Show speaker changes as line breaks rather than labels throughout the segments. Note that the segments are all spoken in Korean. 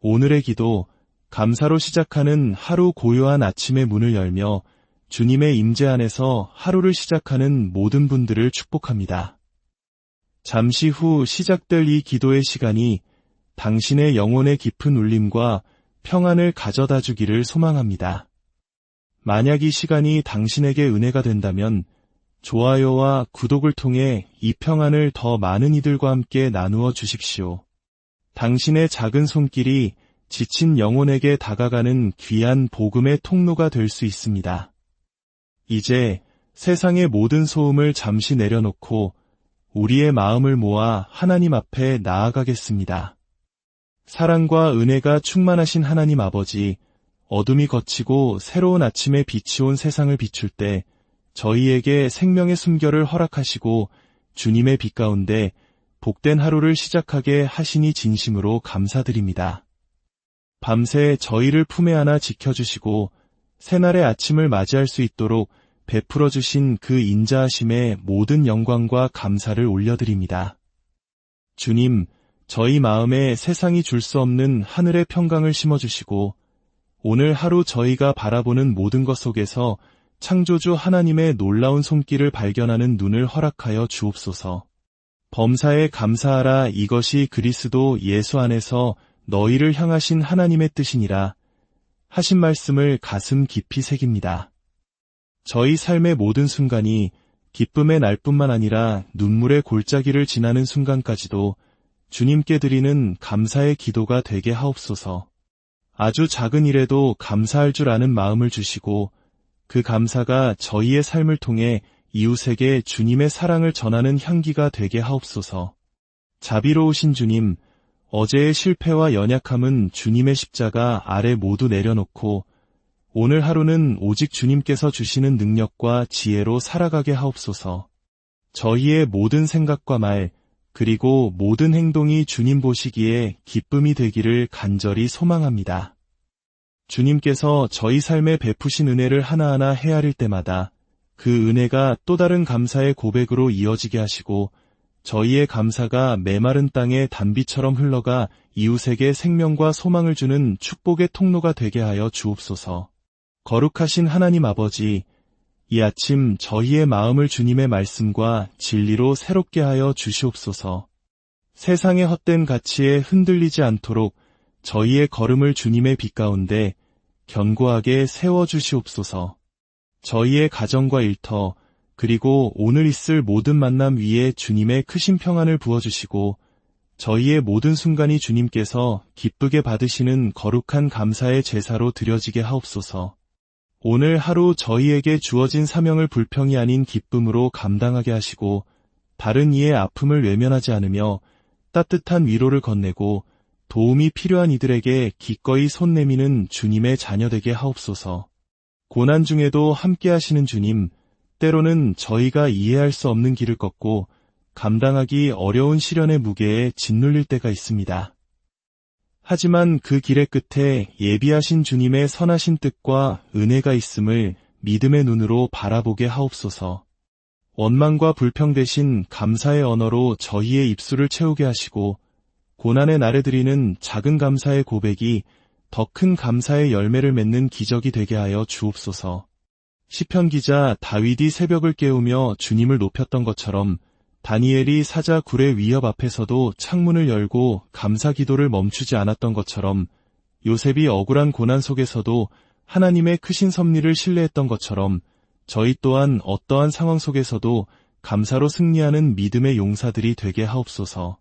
오늘의 기도, 감사로 시작하는 하루 고요한 아침의 문을 열며 주님의 임재 안에서 하루를 시작하는 모든 분들을 축복합니다. 잠시 후 시작될 이 기도의 시간이 당신의 영혼의 깊은 울림과 평안을 가져다 주기를 소망합니다. 만약 이 시간이 당신에게 은혜가 된다면 좋아요와 구독을 통해 이 평안을 더 많은 이들과 함께 나누어 주십시오. 당신의 작은 손길이 지친 영혼에게 다가가는 귀한 복음의 통로가 될 수 있습니다. 이제 세상의 모든 소음을 잠시 내려놓고 우리의 마음을 모아 하나님 앞에 나아가겠습니다. 사랑과 은혜가 충만하신 하나님 아버지, 어둠이 걷히고 새로운 아침의 빛이 온 세상을 비출 때 저희에게 생명의 숨결을 허락하시고 주님의 빛 가운데 복된 하루를 시작하게 하시니 진심으로 감사드립니다. 밤새 저희를 품에 안아 지켜주시고 새날의 아침을 맞이할 수 있도록 베풀어 주신 그 인자하심에 모든 영광과 감사를 올려드립니다. 주님, 저희 마음에 세상이 줄 수 없는 하늘의 평강을 심어주시고 오늘 하루 저희가 바라보는 모든 것 속에서 창조주 하나님의 놀라운 손길을 발견하는 눈을 허락하여 주옵소서. 범사에 감사하라, 이것이 그리스도 예수 안에서 너희를 향하신 하나님의 뜻이니라 하신 말씀을 가슴 깊이 새깁니다. 저희 삶의 모든 순간이 기쁨의 날뿐만 아니라 눈물의 골짜기를 지나는 순간까지도 주님께 드리는 감사의 기도가 되게 하옵소서. 아주 작은 일에도 감사할 줄 아는 마음을 주시고 그 감사가 저희의 삶을 통해 이웃에게 주님의 사랑을 전하는 향기가 되게 하옵소서. 자비로우신 주님, 어제의 실패와 연약함은 주님의 십자가 아래 모두 내려놓고 오늘 하루는 오직 주님께서 주시는 능력과 지혜로 살아가게 하옵소서. 저희의 모든 생각과 말, 그리고 모든 행동이 주님 보시기에 기쁨이 되기를 간절히 소망합니다. 주님께서 저희 삶에 베푸신 은혜를 하나하나 헤아릴 때마다 그 은혜가 또 다른 감사의 고백으로 이어지게 하시고 저희의 감사가 메마른 땅에 단비처럼 흘러가 이웃에게 생명과 소망을 주는 축복의 통로가 되게 하여 주옵소서. 거룩하신 하나님 아버지, 이 아침 저희의 마음을 주님의 말씀과 진리로 새롭게 하여 주시옵소서. 세상의 헛된 가치에 흔들리지 않도록 저희의 걸음을 주님의 빛 가운데 견고하게 세워주시옵소서. 저희의 가정과 일터, 그리고 오늘 있을 모든 만남 위에 주님의 크신 평안을 부어주시고 저희의 모든 순간이 주님께서 기쁘게 받으시는 거룩한 감사의 제사로 드려지게 하옵소서. 오늘 하루 저희에게 주어진 사명을 불평이 아닌 기쁨으로 감당하게 하시고 다른 이의 아픔을 외면하지 않으며 따뜻한 위로를 건네고 도움이 필요한 이들에게 기꺼이 손 내미는 주님의 자녀 되게 하옵소서. 고난 중에도 함께 하시는 주님, 때로는 저희가 이해할 수 없는 길을 걷고 감당하기 어려운 시련의 무게에 짓눌릴 때가 있습니다. 하지만 그 길의 끝에 예비하신 주님의 선하신 뜻과 은혜가 있음을 믿음의 눈으로 바라보게 하옵소서. 원망과 불평 대신 감사의 언어로 저희의 입술을 채우게 하시고 고난의 날에 드리는 작은 감사의 고백이 더 큰 감사의 열매를 맺는 기적이 되게 하여 주옵소서. 시편 기자 다윗이 새벽을 깨우며 주님을 높였던 것처럼 다니엘이 사자 굴의 위협 앞에서도 창문을 열고 감사 기도를 멈추지 않았던 것처럼 요셉이 억울한 고난 속에서도 하나님의 크신 섭리를 신뢰했던 것처럼 저희 또한 어떠한 상황 속에서도 감사로 승리하는 믿음의 용사들이 되게 하옵소서.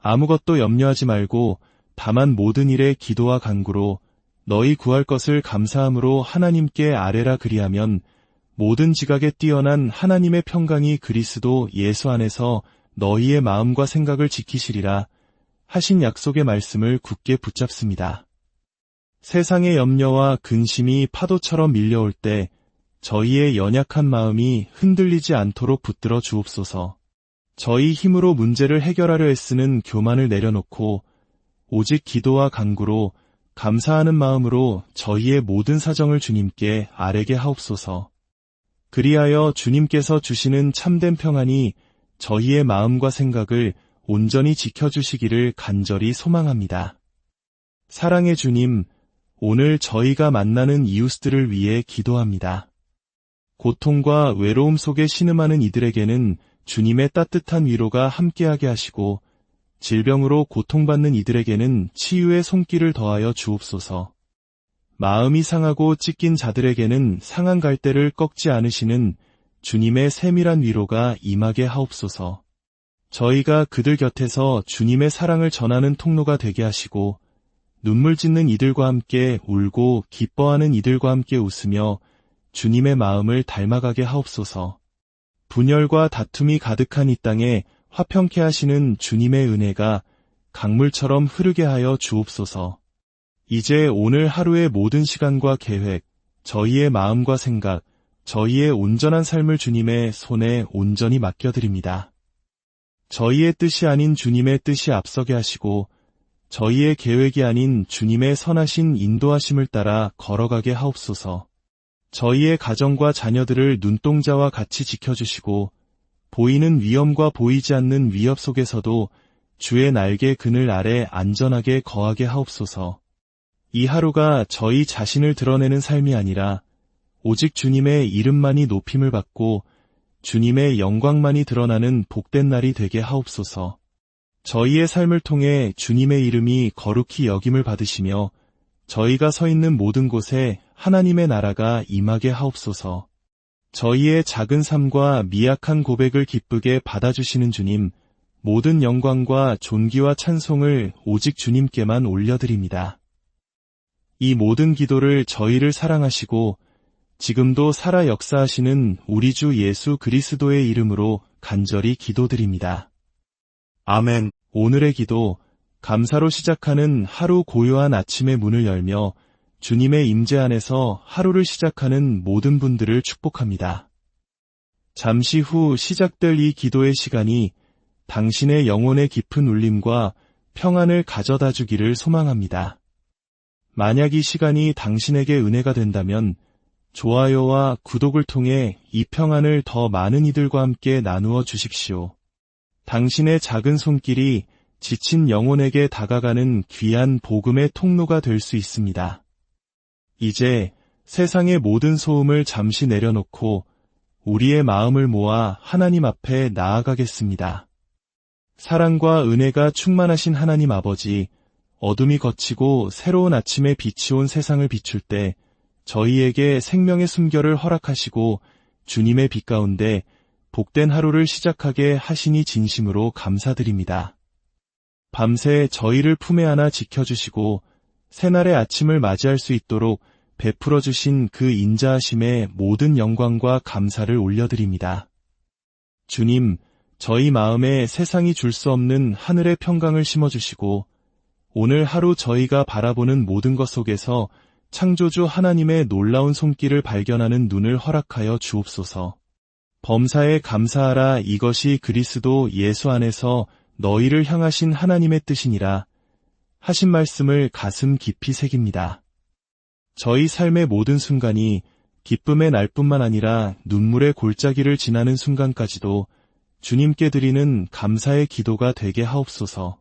아무것도 염려하지 말고 다만 모든 일에 기도와 간구로 너희 구할 것을 감사함으로 하나님께 아뢰라, 그리하면 모든 지각에 뛰어난 하나님의 평강이 그리스도 예수 안에서 너희의 마음과 생각을 지키시리라 하신 약속의 말씀을 굳게 붙잡습니다. 세상의 염려와 근심이 파도처럼 밀려올 때 저희의 연약한 마음이 흔들리지 않도록 붙들어 주옵소서. 저희 힘으로 문제를 해결하려 애쓰는 교만을 내려놓고 오직 기도와 간구로 감사하는 마음으로 저희의 모든 사정을 주님께 아뢰게 하옵소서. 그리하여 주님께서 주시는 참된 평안이 저희의 마음과 생각을 온전히 지켜주시기를 간절히 소망합니다. 사랑의 주님, 오늘 저희가 만나는 이웃들을 위해 기도합니다. 고통과 외로움 속에 신음하는 이들에게는 주님의 따뜻한 위로가 함께하게 하시고 질병으로 고통받는 이들에게는 치유의 손길을 더하여 주옵소서. 마음이 상하고 찢긴 자들에게는 상한 갈대를 꺾지 않으시는 주님의 세밀한 위로가 임하게 하옵소서. 저희가 그들 곁에서 주님의 사랑을 전하는 통로가 되게 하시고 눈물 짓는 이들과 함께 울고 기뻐하는 이들과 함께 웃으며 주님의 마음을 닮아가게 하옵소서. 분열과 다툼이 가득한 이 땅에 화평케 하시는 주님의 은혜가 강물처럼 흐르게 하여 주옵소서. 이제 오늘 하루의 모든 시간과 계획, 저희의 마음과 생각, 저희의 온전한 삶을 주님의 손에 온전히 맡겨드립니다. 저희의 뜻이 아닌 주님의 뜻이 앞서게 하시고 저희의 계획이 아닌 주님의 선하신 인도하심을 따라 걸어가게 하옵소서. 저희의 가정과 자녀들을 눈동자와 같이 지켜주시고 보이는 위험과 보이지 않는 위협 속에서도 주의 날개 그늘 아래 안전하게 거하게 하옵소서. 이 하루가 저희 자신을 드러내는 삶이 아니라 오직 주님의 이름만이 높임을 받고 주님의 영광만이 드러나는 복된 날이 되게 하옵소서. 저희의 삶을 통해 주님의 이름이 거룩히 여김을 받으시며 저희가 서 있는 모든 곳에 하나님의 나라가 임하게 하옵소서. 저희의 작은 삶과 미약한 고백을 기쁘게 받아주시는 주님, 모든 영광과 존귀와 찬송을 오직 주님께만 올려드립니다. 이 모든 기도를 저희를 사랑하시고 지금도 살아 역사하시는 우리 주 예수 그리스도의 이름으로 간절히 기도드립니다. 아멘. 오늘의 기도, 감사로 시작하는 하루 고요한 아침의 문을 열며 주님의 임재 안에서 하루를 시작하는 모든 분들을 축복합니다. 잠시 후 시작될 이 기도의 시간이 당신의 영혼의 깊은 울림과 평안을 가져다 주기를 소망합니다. 만약 이 시간이 당신에게 은혜가 된다면 좋아요와 구독을 통해 이 평안을 더 많은 이들과 함께 나누어 주십시오. 당신의 작은 손길이 지친 영혼에게 다가가는 귀한 복음의 통로가 될 수 있습니다. 이제 세상의 모든 소음을 잠시 내려놓고 우리의 마음을 모아 하나님 앞에 나아가겠습니다. 사랑과 은혜가 충만하신 하나님 아버지, 어둠이 걷히고 새로운 아침의 빛이 온 세상을 비출 때 저희에게 생명의 숨결을 허락하시고 주님의 빛 가운데 복된 하루를 시작하게 하시니 진심으로 감사드립니다. 밤새 저희를 품에 안아 지켜주시고 새날의 아침을 맞이할 수 있도록 베풀어 주신 그 인자하심에 모든 영광과 감사를 올려드립니다. 주님, 저희 마음에 세상이 줄 수 없는 하늘의 평강을 심어주시고 오늘 하루 저희가 바라보는 모든 것 속에서 창조주 하나님의 놀라운 손길을 발견하는 눈을 허락하여 주옵소서. 범사에 감사하라, 이것이 그리스도 예수 안에서 너희를 향하신 하나님의 뜻이니라 하신 말씀을 가슴 깊이 새깁니다. 저희 삶의 모든 순간이 기쁨의 날뿐만 아니라 눈물의 골짜기를 지나는 순간까지도 주님께 드리는 감사의 기도가 되게 하옵소서.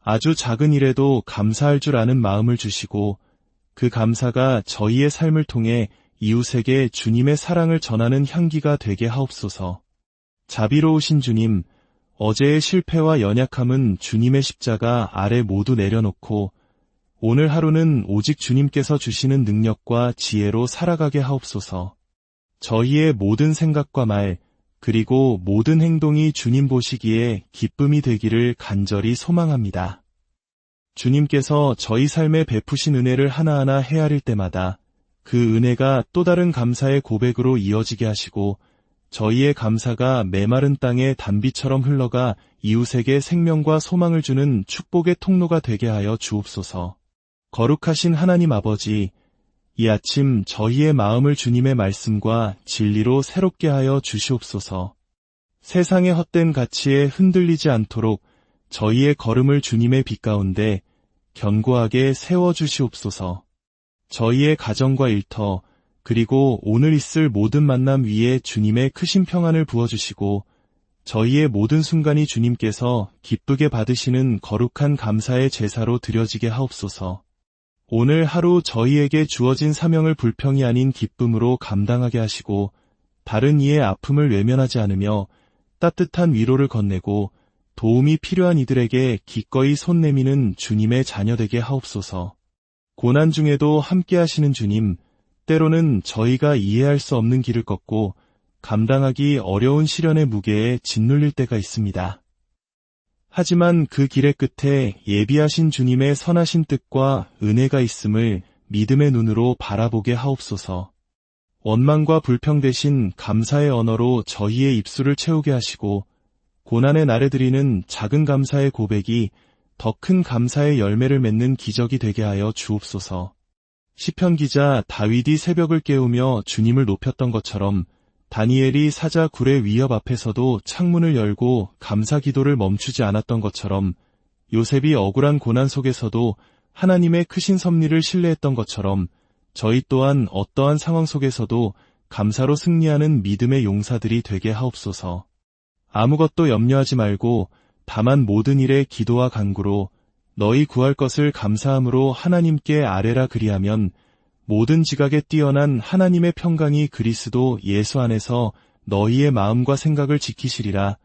아주 작은 일에도 감사할 줄 아는 마음을 주시고 그 감사가 저희의 삶을 통해 이웃에게 주님의 사랑을 전하는 향기가 되게 하옵소서. 자비로우신 주님, 어제의 실패와 연약함은 주님의 십자가 아래 모두 내려놓고 오늘 하루는 오직 주님께서 주시는 능력과 지혜로 살아가게 하옵소서. 저희의 모든 생각과 말, 그리고 모든 행동이 주님 보시기에 기쁨이 되기를 간절히 소망합니다. 주님께서 저희 삶에 베푸신 은혜를 하나하나 헤아릴 때마다 그 은혜가 또 다른 감사의 고백으로 이어지게 하시고 저희의 감사가 메마른 땅에 단비처럼 흘러가 이웃에게 생명과 소망을 주는 축복의 통로가 되게 하여 주옵소서. 거룩하신 하나님 아버지, 이 아침 저희의 마음을 주님의 말씀과 진리로 새롭게 하여 주시옵소서. 세상의 헛된 가치에 흔들리지 않도록 저희의 걸음을 주님의 빛 가운데 견고하게 세워주시옵소서. 저희의 가정과 일터, 그리고 오늘 있을 모든 만남 위에 주님의 크신 평안을 부어주시고 저희의 모든 순간이 주님께서 기쁘게 받으시는 거룩한 감사의 제사로 드려지게 하옵소서. 오늘 하루 저희에게 주어진 사명을 불평이 아닌 기쁨으로 감당하게 하시고 다른 이의 아픔을 외면하지 않으며 따뜻한 위로를 건네고 도움이 필요한 이들에게 기꺼이 손 내미는 주님의 자녀 되게 하옵소서. 고난 중에도 함께 하시는 주님, 때로는 저희가 이해할 수 없는 길을 걷고 감당하기 어려운 시련의 무게에 짓눌릴 때가 있습니다. 하지만 그 길의 끝에 예비하신 주님의 선하신 뜻과 은혜가 있음을 믿음의 눈으로 바라보게 하옵소서. 원망과 불평 대신 감사의 언어로 저희의 입술을 채우게 하시고 고난의 날에 드리는 작은 감사의 고백이 더 큰 감사의 열매를 맺는 기적이 되게 하여 주옵소서. 시편 기자 다윗이 새벽을 깨우며 주님을 높였던 것처럼 다니엘이 사자 굴의 위협 앞에서도 창문을 열고 감사 기도를 멈추지 않았던 것처럼 요셉이 억울한 고난 속에서도 하나님의 크신 섭리를 신뢰했던 것처럼 저희 또한 어떠한 상황 속에서도 감사로 승리하는 믿음의 용사들이 되게 하옵소서. 아무것도 염려하지 말고 다만 모든 일에 기도와 간구로 너희 구할 것을 감사함으로 하나님께 아뢰라 그리하면 모든 지각에 뛰어난 하나님의 평강이 그리스도 예수 안에서 너희의 마음과 생각을 지키시리라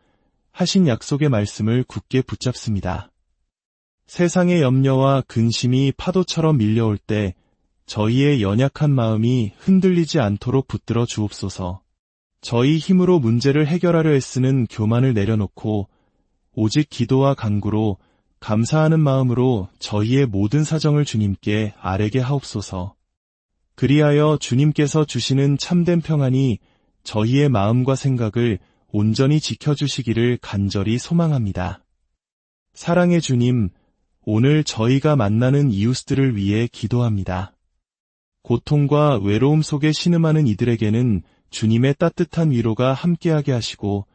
하신 약속의 말씀을 굳게 붙잡습니다. 세상의 염려와 근심이 파도처럼 밀려올 때 저희의 연약한 마음이 흔들리지 않도록 붙들어 주옵소서. 저희 힘으로 문제를 해결하려 애쓰는 교만을 내려놓고 오직 기도와 간구로 감사하는 마음으로 저희의 모든 사정을 주님께 아뢰게 하옵소서. 그리하여 주님께서 주시는 참된 평안이 저희의 마음과 생각을 온전히 지켜주시기를 간절히 소망합니다. 사랑의 주님, 오늘 저희가 만나는 이웃들을 위해 기도합니다. 고통과 외로움 속에 신음하는 이들에게는 주님의 따뜻한 위로가 함께하게 하시고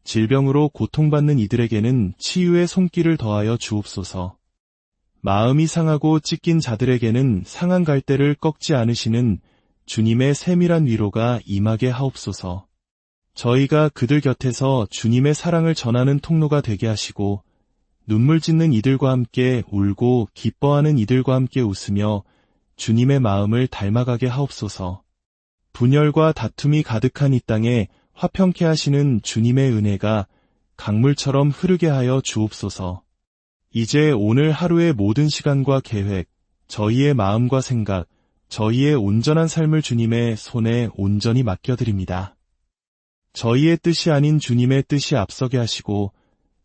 질병으로 고통받는 이들에게는 치유의 손길을 더하여 주옵소서. 마음이 상하고 찢긴 자들에게는 상한 갈대를 꺾지 않으시는 주님의 세밀한 위로가 임하게 하옵소서. 저희가 그들 곁에서 주님의 사랑을 전하는 통로가 되게 하시고 눈물 짓는 이들과 함께 울고 기뻐하는 이들과 함께 웃으며 주님의 마음을 닮아가게 하옵소서. 분열과 다툼이 가득한 이 땅에 화평케 하시는 주님의 은혜가 강물처럼 흐르게 하여 주옵소서. 이제 오늘 하루의 모든 시간과 계획, 저희의 마음과 생각, 저희의 온전한 삶을 주님의 손에 온전히 맡겨드립니다. 저희의 뜻이 아닌 주님의 뜻이 앞서게 하시고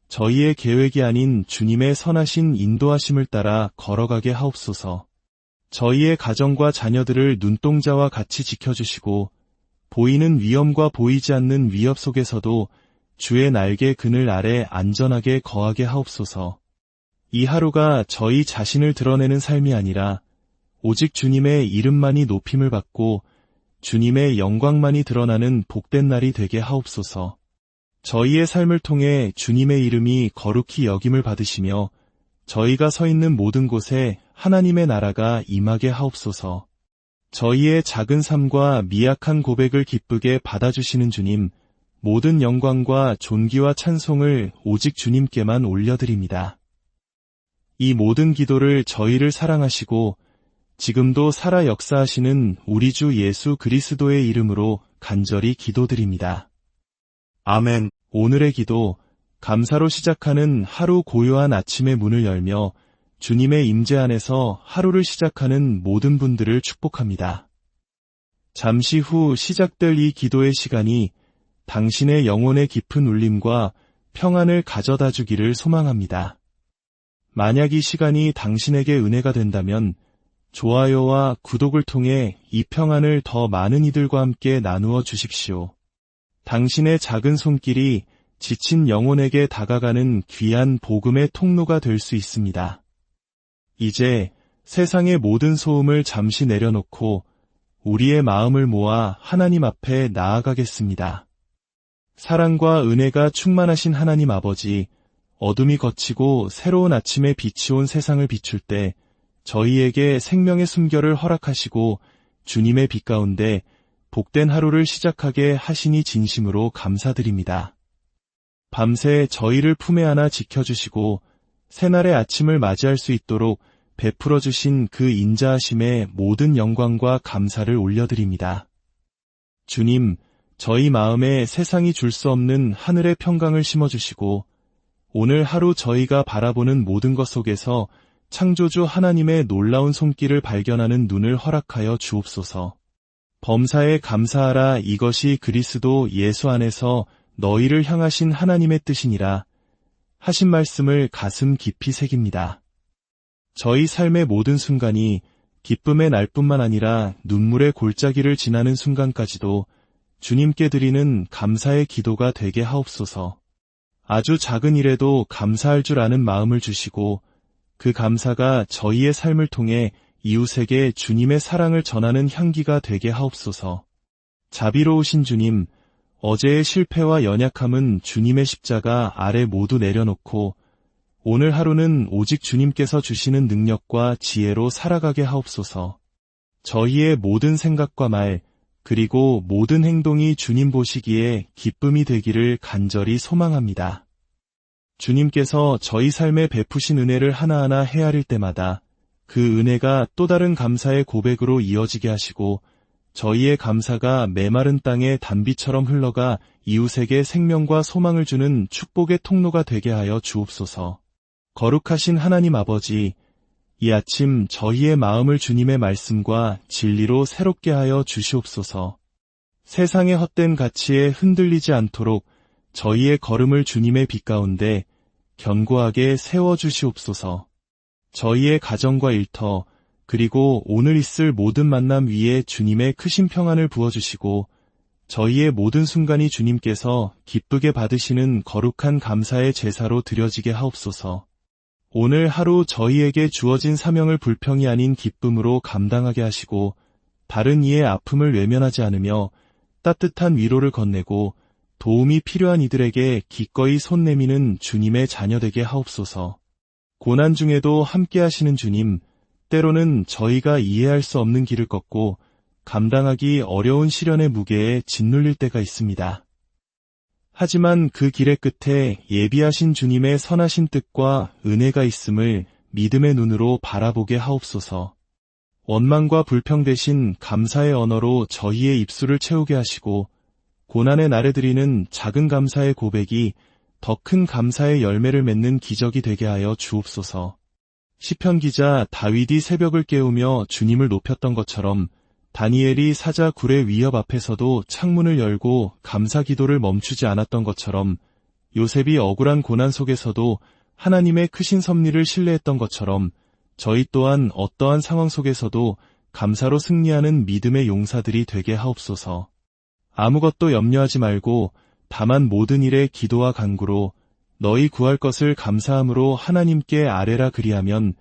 저희의 계획이 아닌 주님의 선하신 인도하심을 따라 걸어가게 하옵소서. 저희의 가정과 자녀들을 눈동자와 같이 지켜주시고 보이는 위험과 보이지 않는 위협 속에서도 주의 날개 그늘 아래 안전하게 거하게 하옵소서. 이 하루가 저희 자신을 드러내는 삶이 아니라 오직 주님의 이름만이 높임을 받고 주님의 영광만이 드러나는 복된 날이 되게 하옵소서. 저희의 삶을 통해 주님의 이름이 거룩히 여김을 받으시며 저희가 서 있는 모든 곳에 하나님의 나라가 임하게 하옵소서. 저희의 작은 삶과 미약한 고백을 기쁘게 받아주시는 주님, 모든 영광과 존귀와 찬송을 오직 주님께만 올려드립니다. 이 모든 기도를 저희를 사랑하시고 지금도 살아 역사하시는 우리 주 예수 그리스도의 이름으로 간절히 기도드립니다. 아멘. 오늘의 기도, 감사로 시작하는 하루 고요한 아침의 문을 열며 주님의 임재 안에서 하루를 시작하는 모든 분들을 축복합니다. 잠시 후 시작될 이 기도의 시간이 당신의 영혼의 깊은 울림과 평안을 가져다 주기를 소망합니다. 만약 이 시간이 당신에게 은혜가 된다면 좋아요와 구독을 통해 이 평안을 더 많은 이들과 함께 나누어 주십시오. 당신의 작은 손길이 지친 영혼에게 다가가는 귀한 복음의 통로가 될 수 있습니다. 이제 세상의 모든 소음을 잠시 내려놓고 우리의 마음을 모아 하나님 앞에 나아가겠습니다. 사랑과 은혜가 충만하신 하나님 아버지, 어둠이 걷히고 새로운 아침의 빛이 온 세상을 비출 때 저희에게 생명의 숨결을 허락하시고 주님의 빛 가운데 복된 하루를 시작하게 하시니 진심으로 감사드립니다. 밤새 저희를 품에 안아 지켜주시고 새날의 아침을 맞이할 수 있도록 베풀어 주신 그 인자하심에 모든 영광과 감사를 올려드립니다. 주님, 저희 마음에 세상이 줄 수 없는 하늘의 평강을 심어주시고 오늘 하루 저희가 바라보는 모든 것 속에서 창조주 하나님의 놀라운 손길을 발견하는 눈을 허락하여 주옵소서. 범사에 감사하라, 이것이 그리스도 예수 안에서 너희를 향하신 하나님의 뜻이니라 하신 말씀을 가슴 깊이 새깁니다. 저희 삶의 모든 순간이 기쁨의 날뿐만 아니라 눈물의 골짜기를 지나는 순간까지도 주님께 드리는 감사의 기도가 되게 하옵소서. 아주 작은 일에도 감사할 줄 아는 마음을 주시고 그 감사가 저희의 삶을 통해 이웃에게 주님의 사랑을 전하는 향기가 되게 하옵소서. 자비로우신 주님, 어제의 실패와 연약함은 주님의 십자가 아래 모두 내려놓고 오늘 하루는 오직 주님께서 주시는 능력과 지혜로 살아가게 하옵소서. 저희의 모든 생각과 말, 그리고 모든 행동이 주님 보시기에 기쁨이 되기를 간절히 소망합니다. 주님께서 저희 삶에 베푸신 은혜를 하나하나 헤아릴 때마다 그 은혜가 또 다른 감사의 고백으로 이어지게 하시고 저희의 감사가 메마른 땅에 단비처럼 흘러가 이웃에게 생명과 소망을 주는 축복의 통로가 되게 하여 주옵소서. 거룩하신 하나님 아버지, 이 아침 저희의 마음을 주님의 말씀과 진리로 새롭게 하여 주시옵소서. 세상의 헛된 가치에 흔들리지 않도록 저희의 걸음을 주님의 빛 가운데 견고하게 세워주시옵소서. 저희의 가정과 일터, 그리고 오늘 있을 모든 만남 위에 주님의 크신 평안을 부어주시고 저희의 모든 순간이 주님께서 기쁘게 받으시는 거룩한 감사의 제사로 드려지게 하옵소서. 오늘 하루 저희에게 주어진 사명을 불평이 아닌 기쁨으로 감당하게 하시고 다른 이의 아픔을 외면하지 않으며 따뜻한 위로를 건네고 도움이 필요한 이들에게 기꺼이 손 내미는 주님의 자녀 되게 하옵소서. 고난 중에도 함께 하시는 주님, 때로는 저희가 이해할 수 없는 길을 걷고 감당하기 어려운 시련의 무게에 짓눌릴 때가 있습니다. 하지만 그 길의 끝에 예비하신 주님의 선하신 뜻과 은혜가 있음을 믿음의 눈으로 바라보게 하옵소서. 원망과 불평 대신 감사의 언어로 저희의 입술을 채우게 하시고 고난의 날에 드리는 작은 감사의 고백이 더 큰 감사의 열매를 맺는 기적이 되게 하여 주옵소서. 시편 기자 다윗이 새벽을 깨우며 주님을 높였던 것처럼 다니엘이 사자 굴의 위협 앞에서도 창문을 열고 감사 기도를 멈추지 않았던 것처럼 요셉이 억울한 고난 속에서도 하나님의 크신 섭리를 신뢰했던 것처럼 저희 또한 어떠한 상황 속에서도 감사로 승리하는 믿음의 용사들이 되게 하옵소서. 아무것도 염려하지 말고 다만 모든 일에 기도와 간구로 너희 구할 것을 감사함으로 하나님께 아뢰라, 그리하면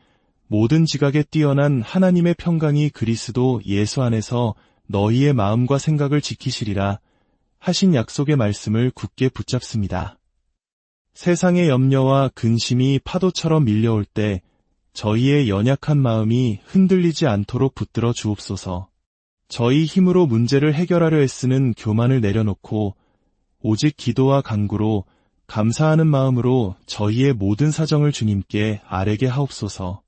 모든 지각에 뛰어난 하나님의 평강이 그리스도 예수 안에서 너희의 마음과 생각을 지키시리라 하신 약속의 말씀을 굳게 붙잡습니다. 세상의 염려와 근심이 파도처럼 밀려올 때 저희의 연약한 마음이 흔들리지 않도록 붙들어 주옵소서. 저희 힘으로 문제를 해결하려 애쓰는 교만을 내려놓고 오직 기도와 간구로 감사하는 마음으로 저희의 모든 사정을 주님께 아뢰게 하옵소서.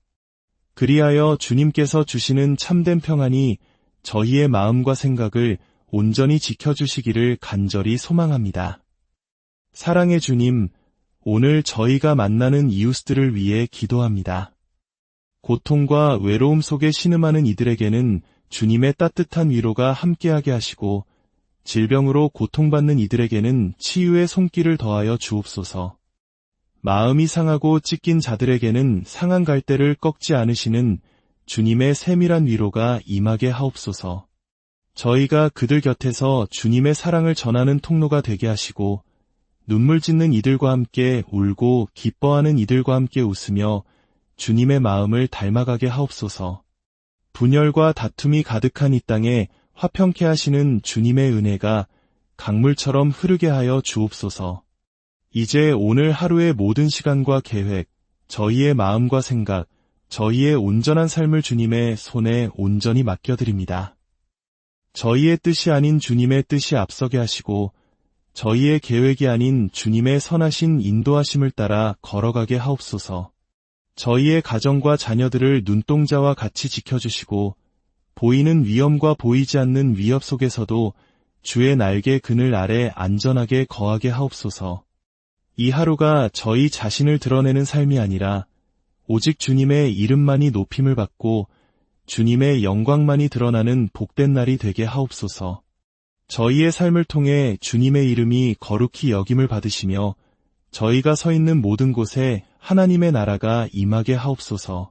그리하여 주님께서 주시는 참된 평안이 저희의 마음과 생각을 온전히 지켜주시기를 간절히 소망합니다. 사랑의 주님, 오늘 저희가 만나는 이웃들을 위해 기도합니다. 고통과 외로움 속에 신음하는 이들에게는 주님의 따뜻한 위로가 함께하게 하시고 질병으로 고통받는 이들에게는 치유의 손길을 더하여 주옵소서. 마음이 상하고 찢긴 자들에게는 상한 갈대를 꺾지 않으시는 주님의 세밀한 위로가 임하게 하옵소서. 저희가 그들 곁에서 주님의 사랑을 전하는 통로가 되게 하시고 눈물 짓는 이들과 함께 울고 기뻐하는 이들과 함께 웃으며 주님의 마음을 닮아가게 하옵소서. 분열과 다툼이 가득한 이 땅에 화평케 하시는 주님의 은혜가 강물처럼 흐르게 하여 주옵소서. 이제 오늘 하루의 모든 시간과 계획, 저희의 마음과 생각, 저희의 온전한 삶을 주님의 손에 온전히 맡겨드립니다. 저희의 뜻이 아닌 주님의 뜻이 앞서게 하시고 저희의 계획이 아닌 주님의 선하신 인도하심을 따라 걸어가게 하옵소서. 저희의 가정과 자녀들을 눈동자와 같이 지켜주시고 보이는 위험과 보이지 않는 위협 속에서도 주의 날개 그늘 아래 안전하게 거하게 하옵소서. 이 하루가 저희 자신을 드러내는 삶이 아니라 오직 주님의 이름만이 높임을 받고 주님의 영광만이 드러나는 복된 날이 되게 하옵소서. 저희의 삶을 통해 주님의 이름이 거룩히 여김을 받으시며 저희가 서 있는 모든 곳에 하나님의 나라가 임하게 하옵소서.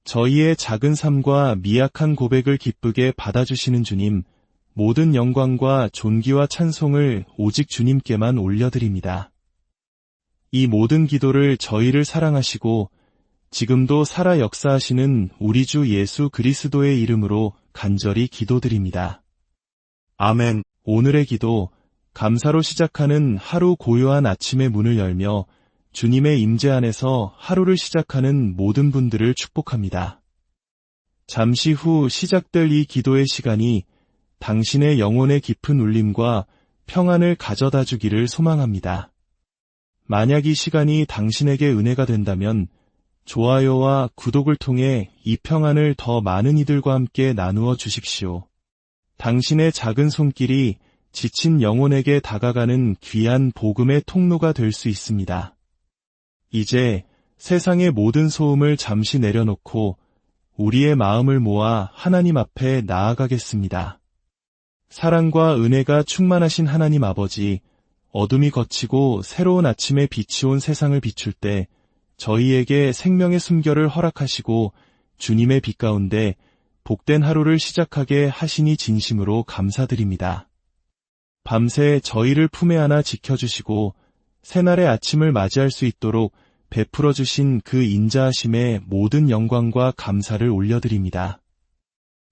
저희의 작은 삶과 미약한 고백을 기쁘게 받아주시는 주님, 모든 영광과 존귀와 찬송을 오직 주님께만 올려드립니다. 이 모든 기도를 저희를 사랑하시고 지금도 살아 역사하시는 우리 주 예수 그리스도의 이름으로 간절히 기도드립니다. 아멘. 오늘의 기도, 감사로 시작하는 하루 고요한 아침의 문을 열며 주님의 임재 안에서 하루를 시작하는 모든 분들을 축복합니다. 잠시 후 시작될 이 기도의 시간이 당신의 영혼의 깊은 울림과 평안을 가져다 주기를 소망합니다. 만약 이 시간이 당신에게 은혜가 된다면 좋아요와 구독을 통해 이 평안을 더 많은 이들과 함께 나누어 주십시오. 당신의 작은 손길이 지친 영혼에게 다가가는 귀한 복음의 통로가 될 수 있습니다. 이제 세상의 모든 소음을 잠시 내려놓고 우리의 마음을 모아 하나님 앞에 나아가겠습니다. 사랑과 은혜가 충만하신 하나님 아버지, 어둠이 걷히고 새로운 아침의 빛이 온 세상을 비출 때 저희에게 생명의 숨결을 허락하시고 주님의 빛 가운데 복된 하루를 시작하게 하시니 진심으로 감사드립니다. 밤새 저희를 품에 안아 지켜주시고 새날의 아침을 맞이할 수 있도록 베풀어 주신 그 인자하심에 모든 영광과 감사를 올려드립니다.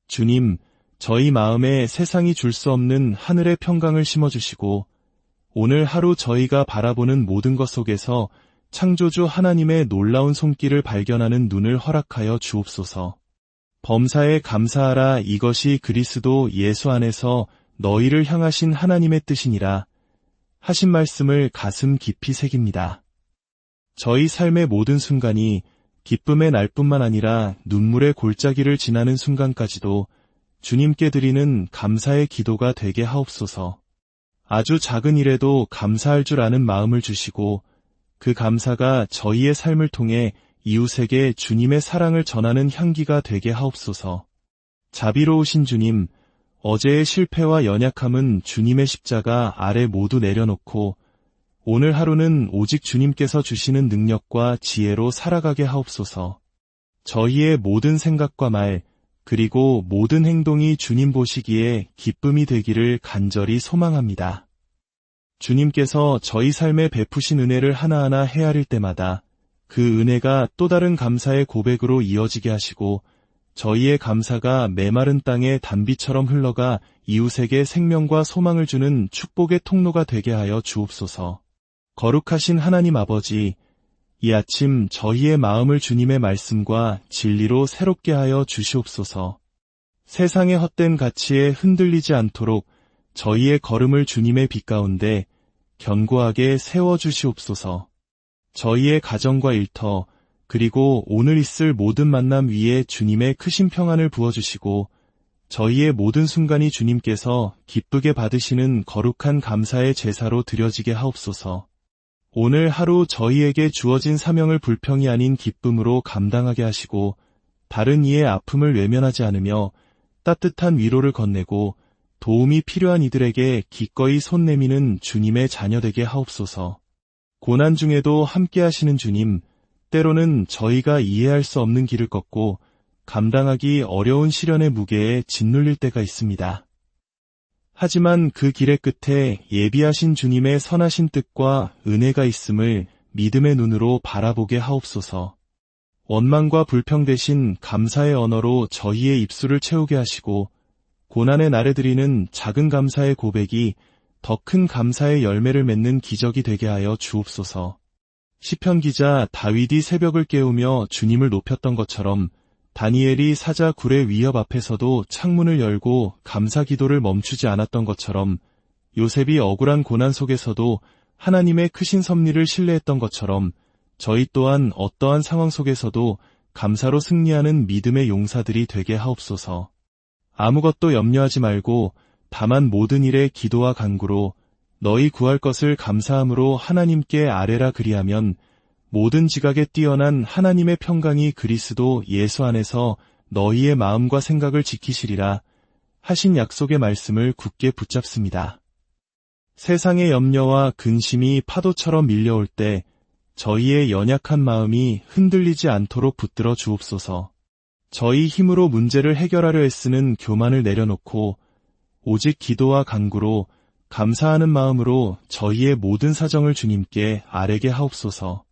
주님, 저희 마음에 세상이 줄 수 없는 하늘의 평강을 심어주시고 오늘 하루 저희가 바라보는 모든 것 속에서 창조주 하나님의 놀라운 손길을 발견하는 눈을 허락하여 주옵소서. 범사에 감사하라, 이것이 그리스도 예수 안에서 너희를 향하신 하나님의 뜻이니라 하신 말씀을 가슴 깊이 새깁니다. 저희 삶의 모든 순간이 기쁨의 날뿐만 아니라 눈물의 골짜기를 지나는 순간까지도 주님께 드리는 감사의 기도가 되게 하옵소서. 아주 작은 일에도 감사할 줄 아는 마음을 주시고 그 감사가 저희의 삶을 통해 이웃에게 주님의 사랑을 전하는 향기가 되게 하옵소서. 자비로우신 주님, 어제의 실패와 연약함은 주님의 십자가 아래 모두 내려놓고 오늘 하루는 오직 주님께서 주시는 능력과 지혜로 살아가게 하옵소서. 저희의 모든 생각과 말, 그리고 모든 행동이 주님 보시기에 기쁨이 되기를 간절히 소망합니다. 주님께서 저희 삶에 베푸신 은혜를 하나하나 헤아릴 때마다 그 은혜가 또 다른 감사의 고백으로 이어지게 하시고 저희의 감사가 메마른 땅에 단비처럼 흘러가 이웃에게 생명과 소망을 주는 축복의 통로가 되게 하여 주옵소서. 거룩하신 하나님 아버지, 이 아침 저희의 마음을 주님의 말씀과 진리로 새롭게 하여 주시옵소서. 세상의 헛된 가치에 흔들리지 않도록 저희의 걸음을 주님의 빛 가운데 견고하게 세워주시옵소서. 저희의 가정과 일터, 그리고 오늘 있을 모든 만남 위에 주님의 크신 평안을 부어주시고 저희의 모든 순간이 주님께서 기쁘게 받으시는 거룩한 감사의 제사로 드려지게 하옵소서. 오늘 하루 저희에게 주어진 사명을 불평이 아닌 기쁨으로 감당하게 하시고 다른 이의 아픔을 외면하지 않으며 따뜻한 위로를 건네고 도움이 필요한 이들에게 기꺼이 손 내미는 주님의 자녀 되게 하옵소서. 고난 중에도 함께 하시는 주님, 때로는 저희가 이해할 수 없는 길을 걷고 감당하기 어려운 시련의 무게에 짓눌릴 때가 있습니다. 하지만 그 길의 끝에 예비하신 주님의 선하신 뜻과 은혜가 있음을 믿음의 눈으로 바라보게 하옵소서. 원망과 불평 대신 감사의 언어로 저희의 입술을 채우게 하시고 고난의 날에 드리는 작은 감사의 고백이 더 큰 감사의 열매를 맺는 기적이 되게 하여 주옵소서. 시편 기자 다윗이 새벽을 깨우며 주님을 높였던 것처럼 다니엘이 사자 굴의 위협 앞에서도 창문을 열고 감사 기도를 멈추지 않았던 것처럼 요셉이 억울한 고난 속에서도 하나님의 크신 섭리를 신뢰했던 것처럼 저희 또한 어떠한 상황 속에서도 감사로 승리하는 믿음의 용사들이 되게 하옵소서. 아무것도 염려하지 말고 다만 모든 일에 기도와 간구로 너희 구할 것을 감사함으로 하나님께 아뢰라. 그리하면 모든 지각에 뛰어난 하나님의 평강이 그리스도 예수 안에서 너희의 마음과 생각을 지키시리라 하신 약속의 말씀을 굳게 붙잡습니다. 세상의 염려와 근심이 파도처럼 밀려올 때 저희의 연약한 마음이 흔들리지 않도록 붙들어 주옵소서. 저희 힘으로 문제를 해결하려 애쓰는 교만을 내려놓고 오직 기도와 간구로 감사하는 마음으로 저희의 모든 사정을 주님께 아뢰게 하옵소서.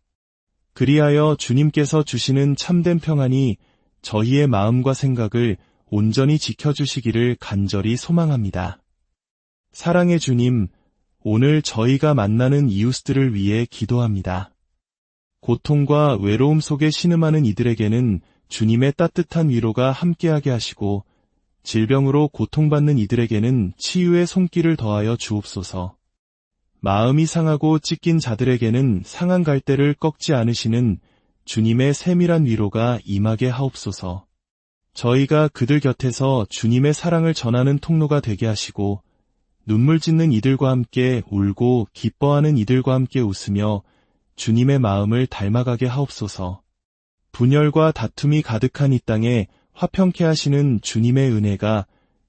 그리하여 주님께서 주시는 참된 평안이 저희의 마음과 생각을 온전히 지켜주시기를 간절히 소망합니다. 사랑의 주님, 오늘 저희가 만나는 이웃들을 위해 기도합니다. 고통과 외로움 속에 신음하는 이들에게는 주님의 따뜻한 위로가 함께하게 하시고 질병으로 고통받는 이들에게는 치유의 손길을 더하여 주옵소서. 마음이 상하고 찢긴 자들에게는 상한 갈대를 꺾지 않으시는 주님의 세밀한 위로가 임하게 하옵소서. 저희가 그들 곁에서 주님의 사랑을 전하는 통로가 되게 하시고 눈물 짓는 이들과 함께 울고 기뻐하는 이들과 함께 웃으며 주님의 마음을 닮아가게 하옵소서. 분열과 다툼이 가득한 이 땅에 화평케 하시는 주님의 은혜가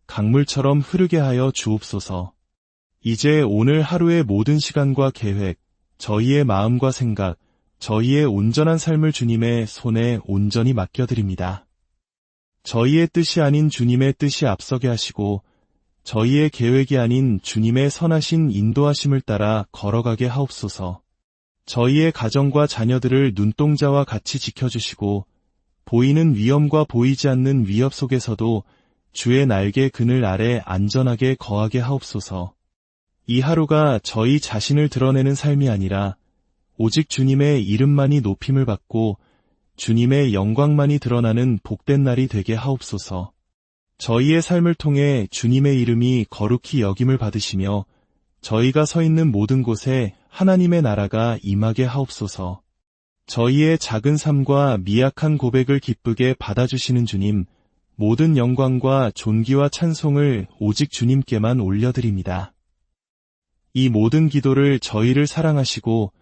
강물처럼 흐르게 하여 주옵소서. 이제 오늘 하루의 모든 시간과 계획, 저희의 마음과 생각, 저희의 온전한 삶을 주님의 손에 온전히 맡겨드립니다. 저희의 뜻이 아닌 주님의 뜻이 앞서게 하시고 저희의 계획이 아닌 주님의 선하신 인도하심을 따라 걸어가게 하옵소서. 저희의 가정과 자녀들을 눈동자와 같이 지켜주시고 보이는 위험과 보이지 않는 위협 속에서도 주의 날개 그늘 아래 안전하게 거하게 하옵소서. 이 하루가 저희 자신을 드러내는 삶이 아니라 오직 주님의 이름만이 높임을 받고 주님의 영광만이 드러나는 복된 날이 되게 하옵소서. 저희의 삶을 통해 주님의 이름이 거룩히 여김을 받으시며 저희가 서 있는 모든 곳에 하나님의 나라가 임하게 하옵소서. 저희의 작은 삶과 미약한 고백을 기쁘게 받아주시는 주님, 모든 영광과 존귀와 찬송을 오직 주님께만 올려드립니다. 이 모든 기도를 저희를 사랑하시고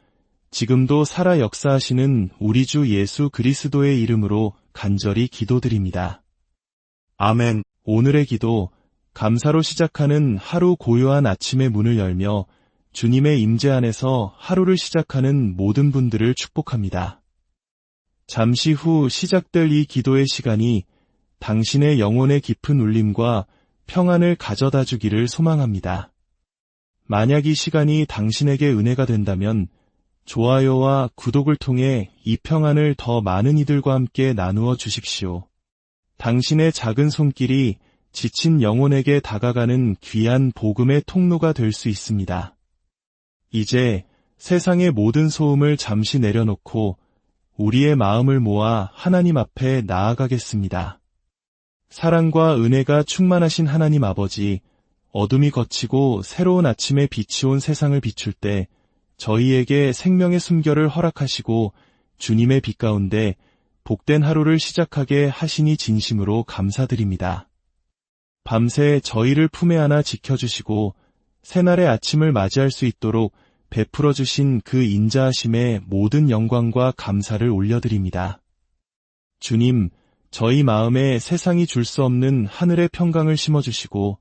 지금도 살아 역사하시는 우리 주 예수 그리스도의 이름으로 간절히 기도드립니다. 아멘. 오늘의 기도, 감사로 시작하는 하루 고요한 아침의 문을 열며 주님의 임재 안에서 하루를 시작하는 모든 분들을 축복합니다. 잠시 후 시작될 이 기도의 시간이 당신의 영혼의 깊은 울림과 평안을 가져다 주기를 소망합니다. 만약 이 시간이 당신에게 은혜가 된다면 좋아요와 구독을 통해 이 평안을 더 많은 이들과 함께 나누어 주십시오. 당신의 작은 손길이 지친 영혼에게 다가가는 귀한 복음의 통로가 될 수 있습니다. 이제 세상의 모든 소음을 잠시 내려놓고 우리의 마음을 모아 하나님 앞에 나아가겠습니다. 사랑과 은혜가 충만하신 하나님 아버지, 어둠이 걷히고 새로운 아침의 빛이 온 세상을 비출 때 저희에게 생명의 숨결을 허락하시고 주님의 빛 가운데 복된 하루를 시작하게 하시니 진심으로 감사드립니다. 밤새 저희를 품에 안아 지켜주시고 새날의 아침을 맞이할 수 있도록 베풀어 주신 그 인자하심에 모든 영광과 감사를 올려드립니다. 주님, 저희 마음에 세상이 줄 수 없는 하늘의 평강을 심어주시고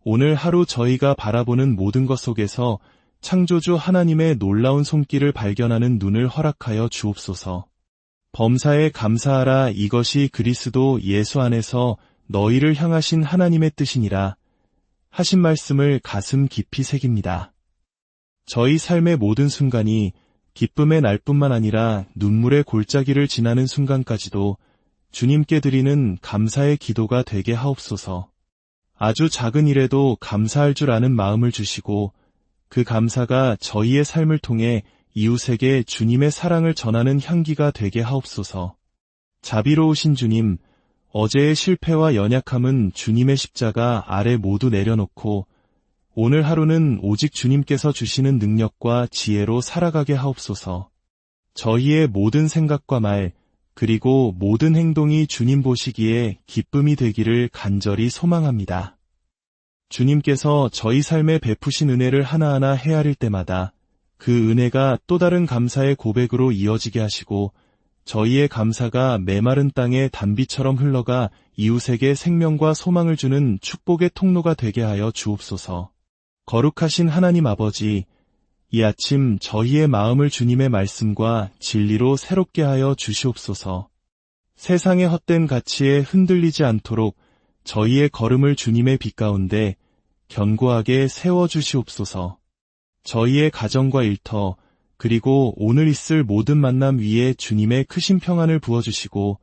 오늘 하루 저희가 바라보는 모든 것 속에서 창조주 하나님의 놀라운 손길을 발견하는 눈을 허락하여 주옵소서. 범사에 감사하라. 이것이 그리스도 예수 안에서 너희를 향하신 하나님의 뜻이니라 하신 말씀을 가슴 깊이 새깁니다. 저희 삶의 모든 순간이 기쁨의 날뿐만 아니라 눈물의 골짜기를 지나는 순간까지도 주님께 드리는 감사의 기도가 되게 하옵소서. 아주 작은 일에도 감사할 줄 아는 마음을 주시고 그 감사가 저희의 삶을 통해 이웃에게 주님의 사랑을 전하는 향기가 되게 하옵소서. 자비로우신 주님, 어제의 실패와 연약함은 주님의 십자가 아래 모두 내려놓고 오늘 하루는 오직 주님께서 주시는 능력과 지혜로 살아가게 하옵소서. 저희의 모든 생각과 말, 그리고 모든 행동이 주님 보시기에 기쁨이 되기를 간절히 소망합니다. 주님께서 저희 삶에 베푸신 은혜를 하나하나 헤아릴 때마다 그 은혜가 또 다른 감사의 고백으로 이어지게 하시고 저희의 감사가 메마른 땅에 단비처럼 흘러가 이웃에게 생명과 소망을 주는 축복의 통로가 되게 하여 주옵소서. 거룩하신 하나님 아버지, 이 아침 저희의 마음을 주님의 말씀과 진리로 새롭게 하여 주시옵소서. 세상의 헛된 가치에 흔들리지 않도록 저희의 걸음을 주님의 빛 가운데 견고하게 세워주시옵소서. 저희의 가정과 일터, 그리고 오늘 있을 모든 만남 위에 주님의 크신 평안을 부어주시고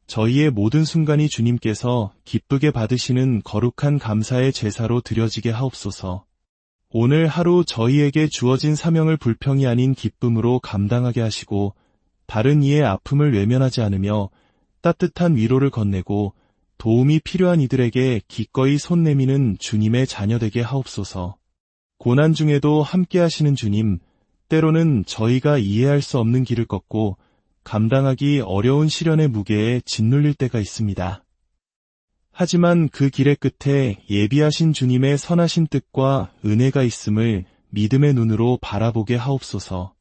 저희의 모든 순간이 주님께서 기쁘게 받으시는 거룩한 감사의 제사로 드려지게 하옵소서. 오늘 하루 저희에게 주어진 사명을 불평이 아닌 기쁨으로 감당하게 하시고 다른 이의 아픔을 외면하지 않으며 따뜻한 위로를 건네고 도움이 필요한 이들에게 기꺼이 손 내미는 주님의 자녀 되게 하옵소서. 고난 중에도 함께 하시는 주님, 때로는 저희가 이해할 수 없는 길을 걷고 감당하기 어려운 시련의 무게에 짓눌릴 때가 있습니다. 하지만 그 길의 끝에 예비하신 주님의 선하신 뜻과 은혜가 있음을 믿음의 눈으로 바라보게 하옵소서.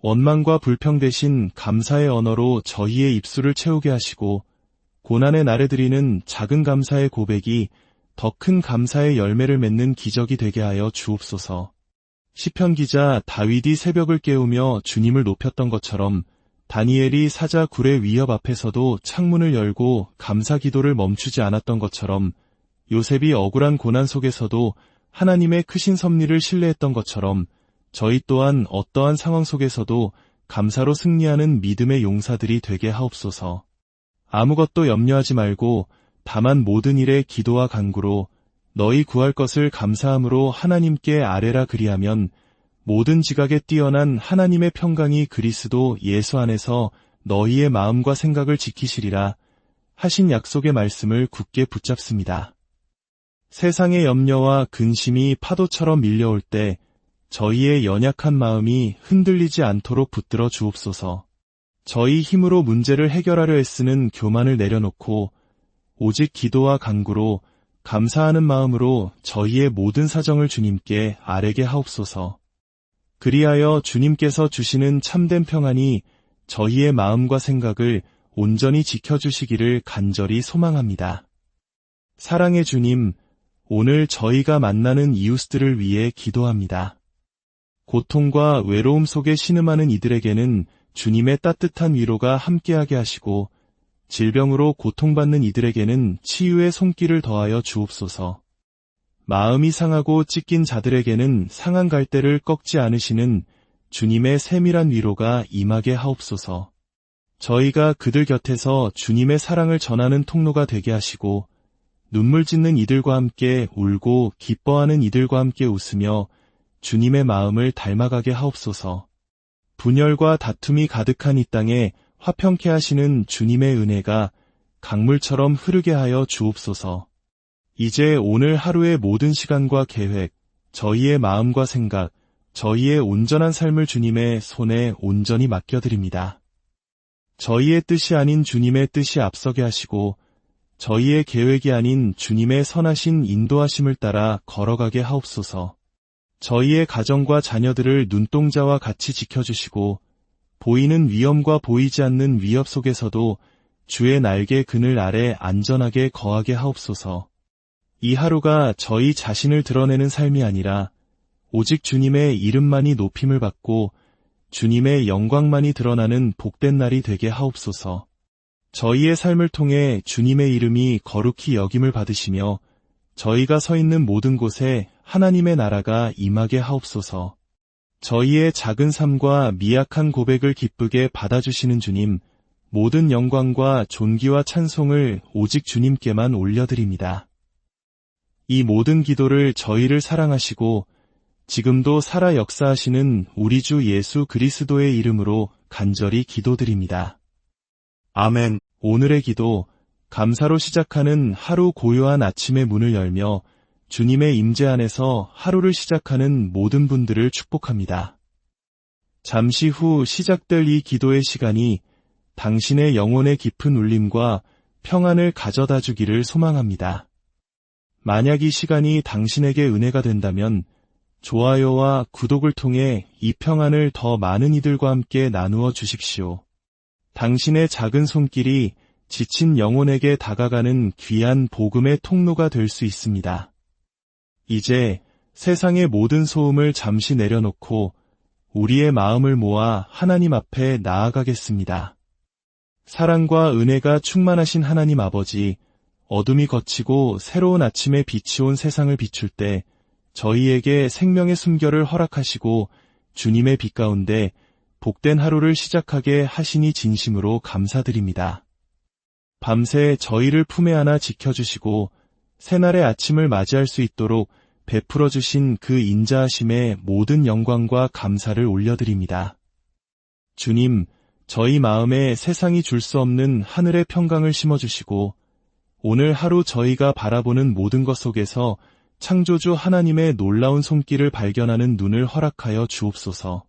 원망과 불평 대신 감사의 언어로 저희의 입술을 채우게 하시고 고난의 날에 드리는 작은 감사의 고백이 더 큰 감사의 열매를 맺는 기적이 되게 하여 주옵소서. 시편 기자 다윗이 새벽을 깨우며 주님을 높였던 것처럼 다니엘이 사자 굴의 위협 앞에서도 창문을 열고 감사 기도를 멈추지 않았던 것처럼 요셉이 억울한 고난 속에서도 하나님의 크신 섭리를 신뢰했던 것처럼 저희 또한 어떠한 상황 속에서도 감사로 승리하는 믿음의 용사들이 되게 하옵소서. 아무것도 염려하지 말고 다만 모든 일에 기도와 간구로 너희 구할 것을 감사함으로 하나님께 아뢰라 그리하면 모든 지각에 뛰어난 하나님의 평강이 그리스도 예수 안에서 너희의 마음과 생각을 지키시리라 하신 약속의 말씀을 굳게 붙잡습니다. 세상의 염려와 근심이 파도처럼 밀려올 때 저희의 연약한 마음이 흔들리지 않도록 붙들어 주옵소서. 저희 힘으로 문제를 해결하려 애쓰는 교만을 내려놓고 오직 기도와 간구로 감사하는 마음으로 저희의 모든 사정을 주님께 아뢰게 하옵소서. 그리하여 주님께서 주시는 참된 평안이 저희의 마음과 생각을 온전히 지켜주시기를 간절히 소망합니다. 사랑의 주님, 오늘 저희가 만나는 이웃들을 위해 기도합니다. 고통과 외로움 속에 신음하는 이들에게는 주님의 따뜻한 위로가 함께하게 하시고 질병으로 고통받는 이들에게는 치유의 손길을 더하여 주옵소서. 마음이 상하고 찢긴 자들에게는 상한 갈대를 꺾지 않으시는 주님의 세밀한 위로가 임하게 하옵소서. 저희가 그들 곁에서 주님의 사랑을 전하는 통로가 되게 하시고 눈물 짓는 이들과 함께 울고 기뻐하는 이들과 함께 웃으며 주님의 마음을 닮아가게 하옵소서. 분열과 다툼이 가득한 이 땅에 화평케 하시는 주님의 은혜가 강물처럼 흐르게 하여 주옵소서. 이제 오늘 하루의 모든 시간과 계획, 저희의 마음과 생각, 저희의 온전한 삶을 주님의 손에 온전히 맡겨드립니다. 저희의 뜻이 아닌 주님의 뜻이 앞서게 하시고 저희의 계획이 아닌 주님의 선하신 인도하심을 따라 걸어가게 하옵소서. 저희의 가정과 자녀들을 눈동자와 같이 지켜주시고 보이는 위험과 보이지 않는 위협 속에서도 주의 날개 그늘 아래 안전하게 거하게 하옵소서. 이 하루가 저희 자신을 드러내는 삶이 아니라 오직 주님의 이름만이 높임을 받고 주님의 영광만이 드러나는 복된 날이 되게 하옵소서. 저희의 삶을 통해 주님의 이름이 거룩히 여김을 받으시며 저희가 서 있는 모든 곳에 하나님의 나라가 임하게 하옵소서. 저희의 작은 삶과 미약한 고백을 기쁘게 받아주시는 주님, 모든 영광과 존귀와 찬송을 오직 주님께만 올려드립니다. 이 모든 기도를 저희를 사랑하시고 지금도 살아 역사하시는 우리 주 예수 그리스도의 이름으로 간절히 기도드립니다. 아멘. 오늘의 기도, 감사로 시작하는 하루 고요한 아침의 문을 열며 주님의 임재 안에서 하루를 시작하는 모든 분들을 축복합니다. 잠시 후 시작될 이 기도의 시간이 당신의 영혼의 깊은 울림과 평안을 가져다 주기를 소망합니다. 만약 이 시간이 당신에게 은혜가 된다면 좋아요와 구독을 통해 이 평안을 더 많은 이들과 함께 나누어 주십시오. 당신의 작은 손길이 지친 영혼에게 다가가는 귀한 복음의 통로가 될 수 있습니다. 이제 세상의 모든 소음을 잠시 내려놓고 우리의 마음을 모아 하나님 앞에 나아가겠습니다. 사랑과 은혜가 충만하신 하나님 아버지, 어둠이 걷히고 새로운 아침의 빛이 온 세상을 비출 때 저희에게 생명의 숨결을 허락하시고 주님의 빛 가운데 복된 하루를 시작하게 하시니 진심으로 감사드립니다. 밤새 저희를 품에 안아 지켜주시고 새날의 아침을 맞이할 수 있도록 베풀어 주신 그 인자하심에 모든 영광과 감사를 올려드립니다. 주님, 저희 마음에 세상이 줄 수 없는 하늘의 평강을 심어주시고 오늘 하루 저희가 바라보는 모든 것 속에서 창조주 하나님의 놀라운 손길을 발견하는 눈을 허락하여 주옵소서.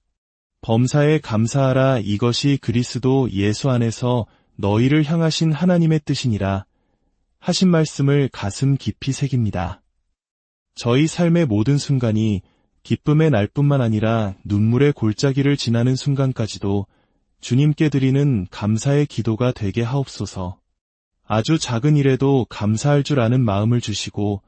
범사에 감사하라, 이것이 그리스도 예수 안에서 너희를 향하신 하나님의 뜻이니라 하신 말씀을 가슴 깊이 새깁니다. 저희 삶의 모든 순간이 기쁨의 날뿐만 아니라 눈물의 골짜기를 지나는 순간까지도 주님께 드리는 감사의 기도가 되게 하옵소서. 아주 작은 일에도 감사할 줄 아는 마음을 주시고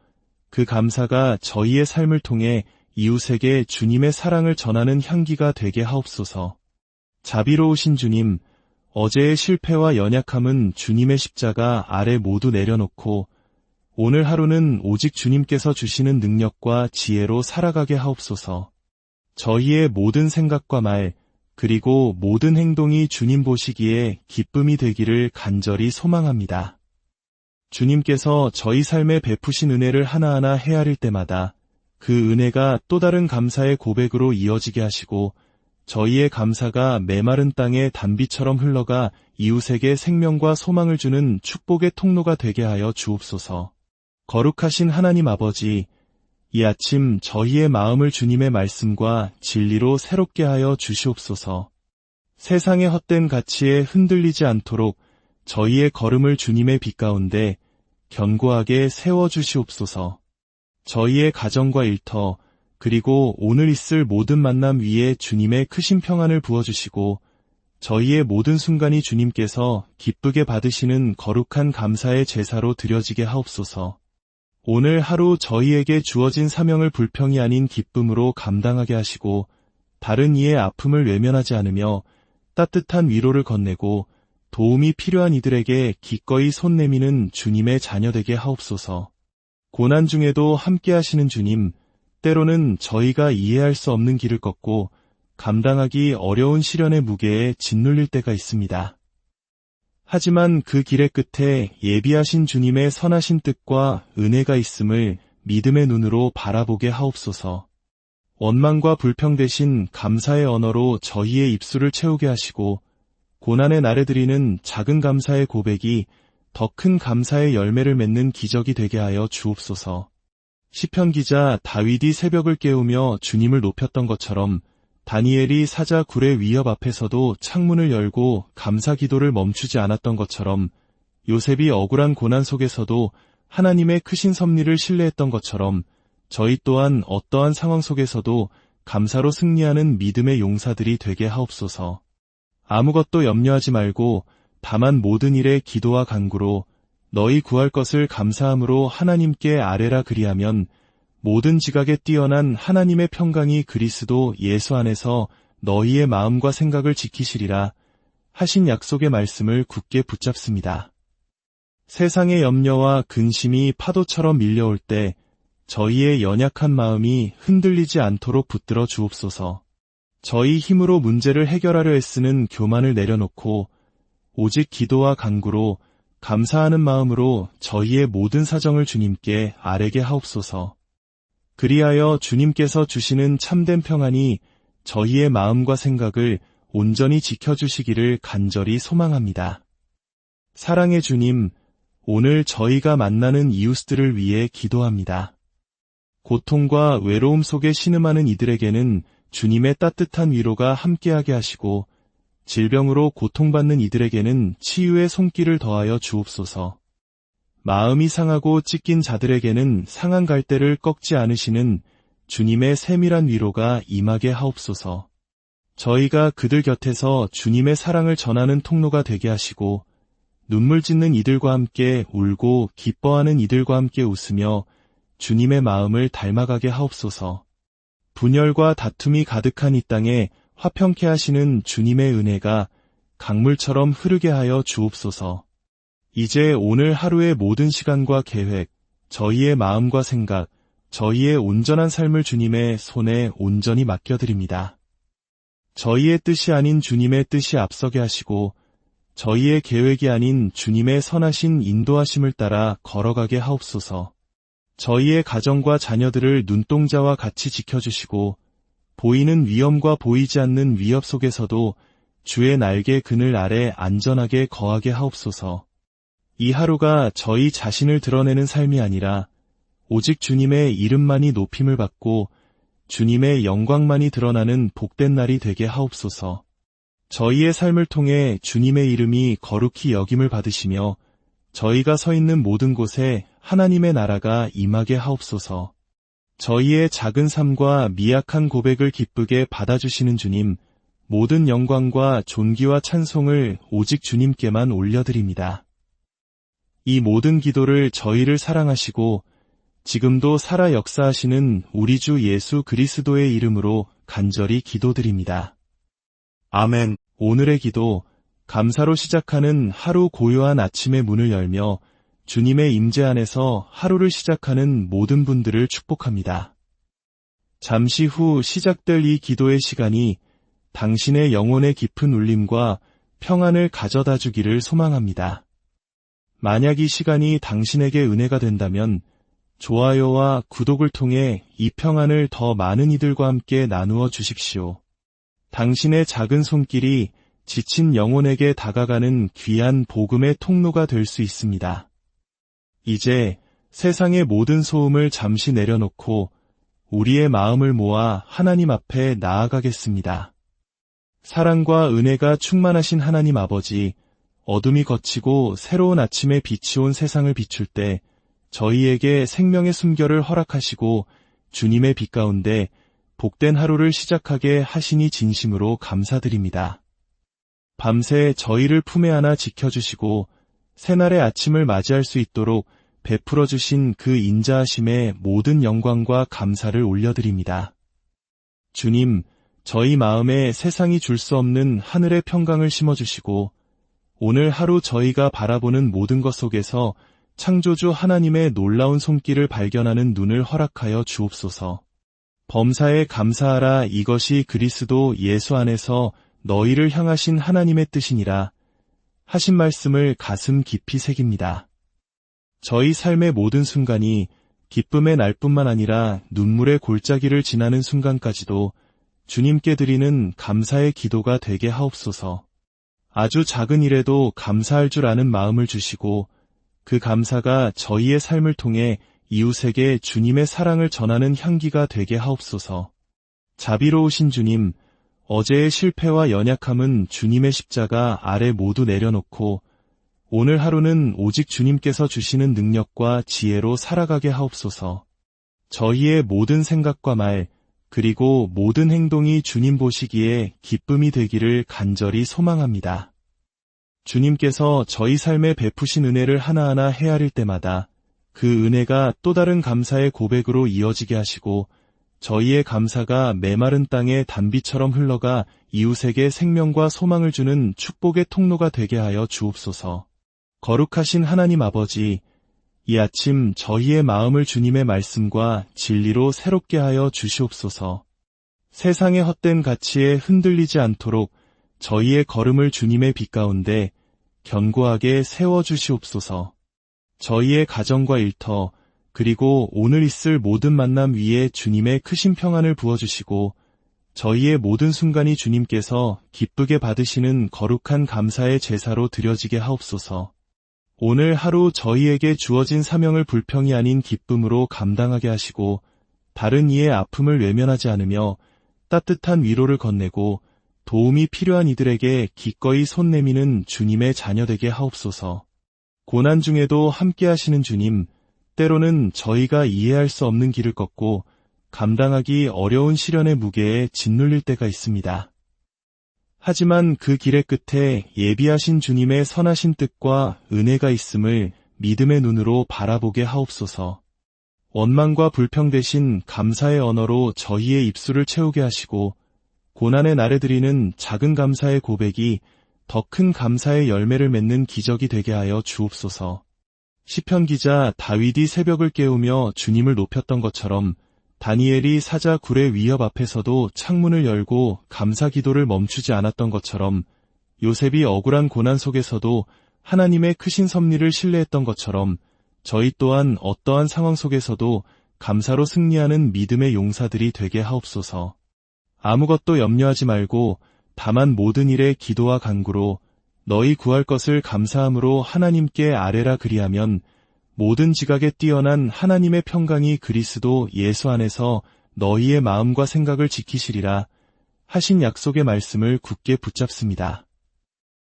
그 감사가 저희의 삶을 통해 이웃에게 주님의 사랑을 전하는 향기가 되게 하옵소서. 자비로우신 주님, 어제의 실패와 연약함은 주님의 십자가 아래 모두 내려놓고 오늘 하루는 오직 주님께서 주시는 능력과 지혜로 살아가게 하옵소서. 저희의 모든 생각과 말, 그리고 모든 행동이 주님 보시기에 기쁨이 되기를 간절히 소망합니다. 주님께서 저희 삶에 베푸신 은혜를 하나하나 헤아릴 때마다 그 은혜가 또 다른 감사의 고백으로 이어지게 하시고 저희의 감사가 메마른 땅에 단비처럼 흘러가 이웃에게 생명과 소망을 주는 축복의 통로가 되게 하여 주옵소서. 거룩하신 하나님 아버지, 이 아침 저희의 마음을 주님의 말씀과 진리로 새롭게 하여 주시옵소서. 세상의 헛된 가치에 흔들리지 않도록 저희의 걸음을 주님의 빛 가운데 견고하게 세워주시옵소서. 저희의 가정과 일터, 그리고 오늘 있을 모든 만남 위에 주님의 크신 평안을 부어주시고 저희의 모든 순간이 주님께서 기쁘게 받으시는 거룩한 감사의 제사로 드려지게 하옵소서. 오늘 하루 저희에게 주어진 사명을 불평이 아닌 기쁨으로 감당하게 하시고 다른 이의 아픔을 외면하지 않으며 따뜻한 위로를 건네고 도움이 필요한 이들에게 기꺼이 손 내미는 주님의 자녀 되게 하옵소서. 고난 중에도 함께 하시는 주님, 때로는 저희가 이해할 수 없는 길을 걷고 감당하기 어려운 시련의 무게에 짓눌릴 때가 있습니다. 하지만 그 길의 끝에 예비하신 주님의 선하신 뜻과 은혜가 있음을 믿음의 눈으로 바라보게 하옵소서. 원망과 불평 대신 감사의 언어로 저희의 입술을 채우게 하시고 고난의 날에 드리는 작은 감사의 고백이 더 큰 감사의 열매를 맺는 기적이 되게 하여 주옵소서. 시편 기자 다윗이 새벽을 깨우며 주님을 높였던 것처럼 다니엘이 사자 굴의 위협 앞에서도 창문을 열고 감사 기도를 멈추지 않았던 것처럼 요셉이 억울한 고난 속에서도 하나님의 크신 섭리를 신뢰했던 것처럼 저희 또한 어떠한 상황 속에서도 감사로 승리하는 믿음의 용사들이 되게 하옵소서. 아무것도 염려하지 말고 다만 모든 일에 기도와 간구로 너희 구할 것을 감사함으로 하나님께 아뢰라, 그리하면 모든 지각에 뛰어난 하나님의 평강이 그리스도 예수 안에서 너희의 마음과 생각을 지키시리라 하신 약속의 말씀을 굳게 붙잡습니다. 세상의 염려와 근심이 파도처럼 밀려올 때 저희의 연약한 마음이 흔들리지 않도록 붙들어 주옵소서. 저희 힘으로 문제를 해결하려 애쓰는 교만을 내려놓고 오직 기도와 간구로 감사하는 마음으로 저희의 모든 사정을 주님께 아뢰게 하옵소서. 그리하여 주님께서 주시는 참된 평안이 저희의 마음과 생각을 온전히 지켜주시기를 간절히 소망합니다. 사랑의 주님, 오늘 저희가 만나는 이웃들을 위해 기도합니다. 고통과 외로움 속에 신음하는 이들에게는 주님의 따뜻한 위로가 함께하게 하시고 질병으로 고통받는 이들에게는 치유의 손길을 더하여 주옵소서. 마음이 상하고 찢긴 자들에게는 상한 갈대를 꺾지 않으시는 주님의 세밀한 위로가 임하게 하옵소서. 저희가 그들 곁에서 주님의 사랑을 전하는 통로가 되게 하시고 눈물 짓는 이들과 함께 울고 기뻐하는 이들과 함께 웃으며 주님의 마음을 닮아가게 하옵소서. 분열과 다툼이 가득한 이 땅에 화평케 하시는 주님의 은혜가 강물처럼 흐르게 하여 주옵소서. 이제 오늘 하루의 모든 시간과 계획, 저희의 마음과 생각, 저희의 온전한 삶을 주님의 손에 온전히 맡겨드립니다. 저희의 뜻이 아닌 주님의 뜻이 앞서게 하시고 저희의 계획이 아닌 주님의 선하신 인도하심을 따라 걸어가게 하옵소서. 저희의 가정과 자녀들을 눈동자와 같이 지켜주시고 보이는 위험과 보이지 않는 위협 속에서도 주의 날개 그늘 아래 안전하게 거하게 하옵소서. 이 하루가 저희 자신을 드러내는 삶이 아니라 오직 주님의 이름만이 높임을 받고 주님의 영광만이 드러나는 복된 날이 되게 하옵소서. 저희의 삶을 통해 주님의 이름이 거룩히 여김을 받으시며 저희가 서 있는 모든 곳에 하나님의 나라가 임하게 하옵소서. 저희의 작은 삶과 미약한 고백을 기쁘게 받아주시는 주님, 모든 영광과 존귀와 찬송을 오직 주님께만 올려드립니다. 이 모든 기도를 저희를 사랑하시고 지금도 살아 역사하시는 우리 주 예수 그리스도의 이름으로 간절히 기도드립니다. 아멘. 오늘의 기도, 감사로 시작하는 하루 고요한 아침의 문을 열며 주님의 임재 안에서 하루를 시작하는 모든 분들을 축복합니다. 잠시 후 시작될 이 기도의 시간이 당신의 영혼의 깊은 울림과 평안을 가져다 주기를 소망합니다. 만약 이 시간이 당신에게 은혜가 된다면 좋아요와 구독을 통해 이 평안을 더 많은 이들과 함께 나누어 주십시오. 당신의 작은 손길이 지친 영혼에게 다가가는 귀한 복음의 통로가 될 수 있습니다. 이제 세상의 모든 소음을 잠시 내려놓고 우리의 마음을 모아 하나님 앞에 나아가겠습니다. 사랑과 은혜가 충만하신 하나님 아버지, 어둠이 걷히고 새로운 아침에 빛이 온 세상을 비출 때 저희에게 생명의 숨결을 허락하시고 주님의 빛 가운데 복된 하루를 시작하게 하시니 진심으로 감사드립니다. 밤새 저희를 품에 안아 지켜주시고 새날의 아침을 맞이할 수 있도록 베풀어 주신 그 인자하심에 모든 영광과 감사를 올려드립니다. 주님, 저희 마음에 세상이 줄 수 없는 하늘의 평강을 심어주시고 오늘 하루 저희가 바라보는 모든 것 속에서 창조주 하나님의 놀라운 손길을 발견하는 눈을 허락하여 주옵소서. 범사에 감사하라, 이것이 그리스도 예수 안에서 너희를 향하신 하나님의 뜻이니라 하신 말씀을 가슴 깊이 새깁니다. 저희 삶의 모든 순간이 기쁨의 날뿐만 아니라 눈물의 골짜기를 지나는 순간까지도 주님께 드리는 감사의 기도가 되게 하옵소서. 아주 작은 일에도 감사할 줄 아는 마음을 주시고 그 감사가 저희의 삶을 통해 이웃에게 주님의 사랑을 전하는 향기가 되게 하옵소서. 자비로우신 주님, 어제의 실패와 연약함은 주님의 십자가 아래 모두 내려놓고 오늘 하루는 오직 주님께서 주시는 능력과 지혜로 살아가게 하옵소서. 저희의 모든 생각과 말, 그리고 모든 행동이 주님 보시기에 기쁨이 되기를 간절히 소망합니다. 주님께서 저희 삶에 베푸신 은혜를 하나하나 헤아릴 때마다 그 은혜가 또 다른 감사의 고백으로 이어지게 하시고 저희의 감사가 메마른 땅에 단비처럼 흘러가 이웃에게 생명과 소망을 주는 축복의 통로가 되게 하여 주옵소서. 거룩하신 하나님 아버지, 이 아침 저희의 마음을 주님의 말씀과 진리로 새롭게 하여 주시옵소서. 세상의 헛된 가치에 흔들리지 않도록 저희의 걸음을 주님의 빛 가운데 견고하게 세워주시옵소서. 저희의 가정과 일터, 그리고 오늘 있을 모든 만남 위에 주님의 크신 평안을 부어주시고 저희의 모든 순간이 주님께서 기쁘게 받으시는 거룩한 감사의 제사로 드려지게 하옵소서. 오늘 하루 저희에게 주어진 사명을 불평이 아닌 기쁨으로 감당하게 하시고 다른 이의 아픔을 외면하지 않으며 따뜻한 위로를 건네고 도움이 필요한 이들에게 기꺼이 손 내미는 주님의 자녀 되게 하옵소서. 고난 중에도 함께 하시는 주님, 때로는 저희가 이해할 수 없는 길을 걷고 감당하기 어려운 시련의 무게에 짓눌릴 때가 있습니다. 하지만 그 길의 끝에 예비하신 주님의 선하신 뜻과 은혜가 있음을 믿음의 눈으로 바라보게 하옵소서. 원망과 불평 대신 감사의 언어로 저희의 입술을 채우게 하시고 고난의 날에 드리는 작은 감사의 고백이 더 큰 감사의 열매를 맺는 기적이 되게 하여 주옵소서. 시편 기자 다윗이 새벽을 깨우며 주님을 높였던 것처럼 다니엘이 사자 굴의 위협 앞에서도 창문을 열고 감사 기도를 멈추지 않았던 것처럼 요셉이 억울한 고난 속에서도 하나님의 크신 섭리를 신뢰했던 것처럼 저희 또한 어떠한 상황 속에서도 감사로 승리하는 믿음의 용사들이 되게 하옵소서. 아무것도 염려하지 말고 다만 모든 일에 기도와 간구로 너희 구할 것을 감사함으로 하나님께 아뢰라 그리하면 모든 지각에 뛰어난 하나님의 평강이 그리스도 예수 안에서 너희의 마음과 생각을 지키시리라 하신 약속의 말씀을 굳게 붙잡습니다.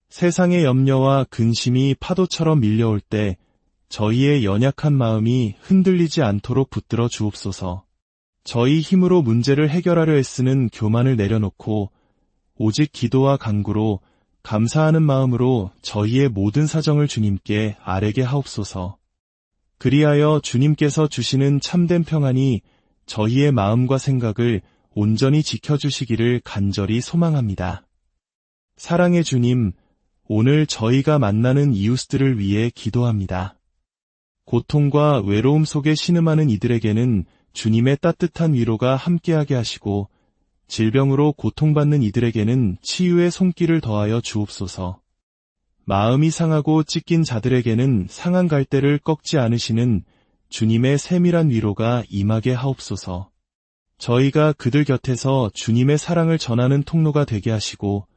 세상의 염려와 근심이 파도처럼 밀려올 때 저희의 연약한 마음이 흔들리지 않도록 붙들어 주옵소서. 저희 힘으로 문제를 해결하려 애쓰는 교만을 내려놓고 오직 기도와 간구로 감사하는 마음으로 저희의 모든 사정을 주님께 아뢰게 하옵소서. 그리하여 주님께서 주시는 참된 평안이 저희의 마음과 생각을 온전히 지켜주시기를 간절히 소망합니다. 사랑의 주님, 오늘 저희가 만나는 이웃들을 위해 기도합니다. 고통과 외로움 속에 신음하는 이들에게는 주님의 따뜻한 위로가 함께하게 하시고 질병으로 고통받는 이들에게는 치유의 손길을 더하여 주옵소서. 마음이 상하고 찢긴 자들에게는 상한 갈대를 꺾지 않으시는 주님의 세밀한 위로가 임하게 하옵소서. 저희가 그들 곁에서 주님의 사랑을 전하는 통로가 되게 하시고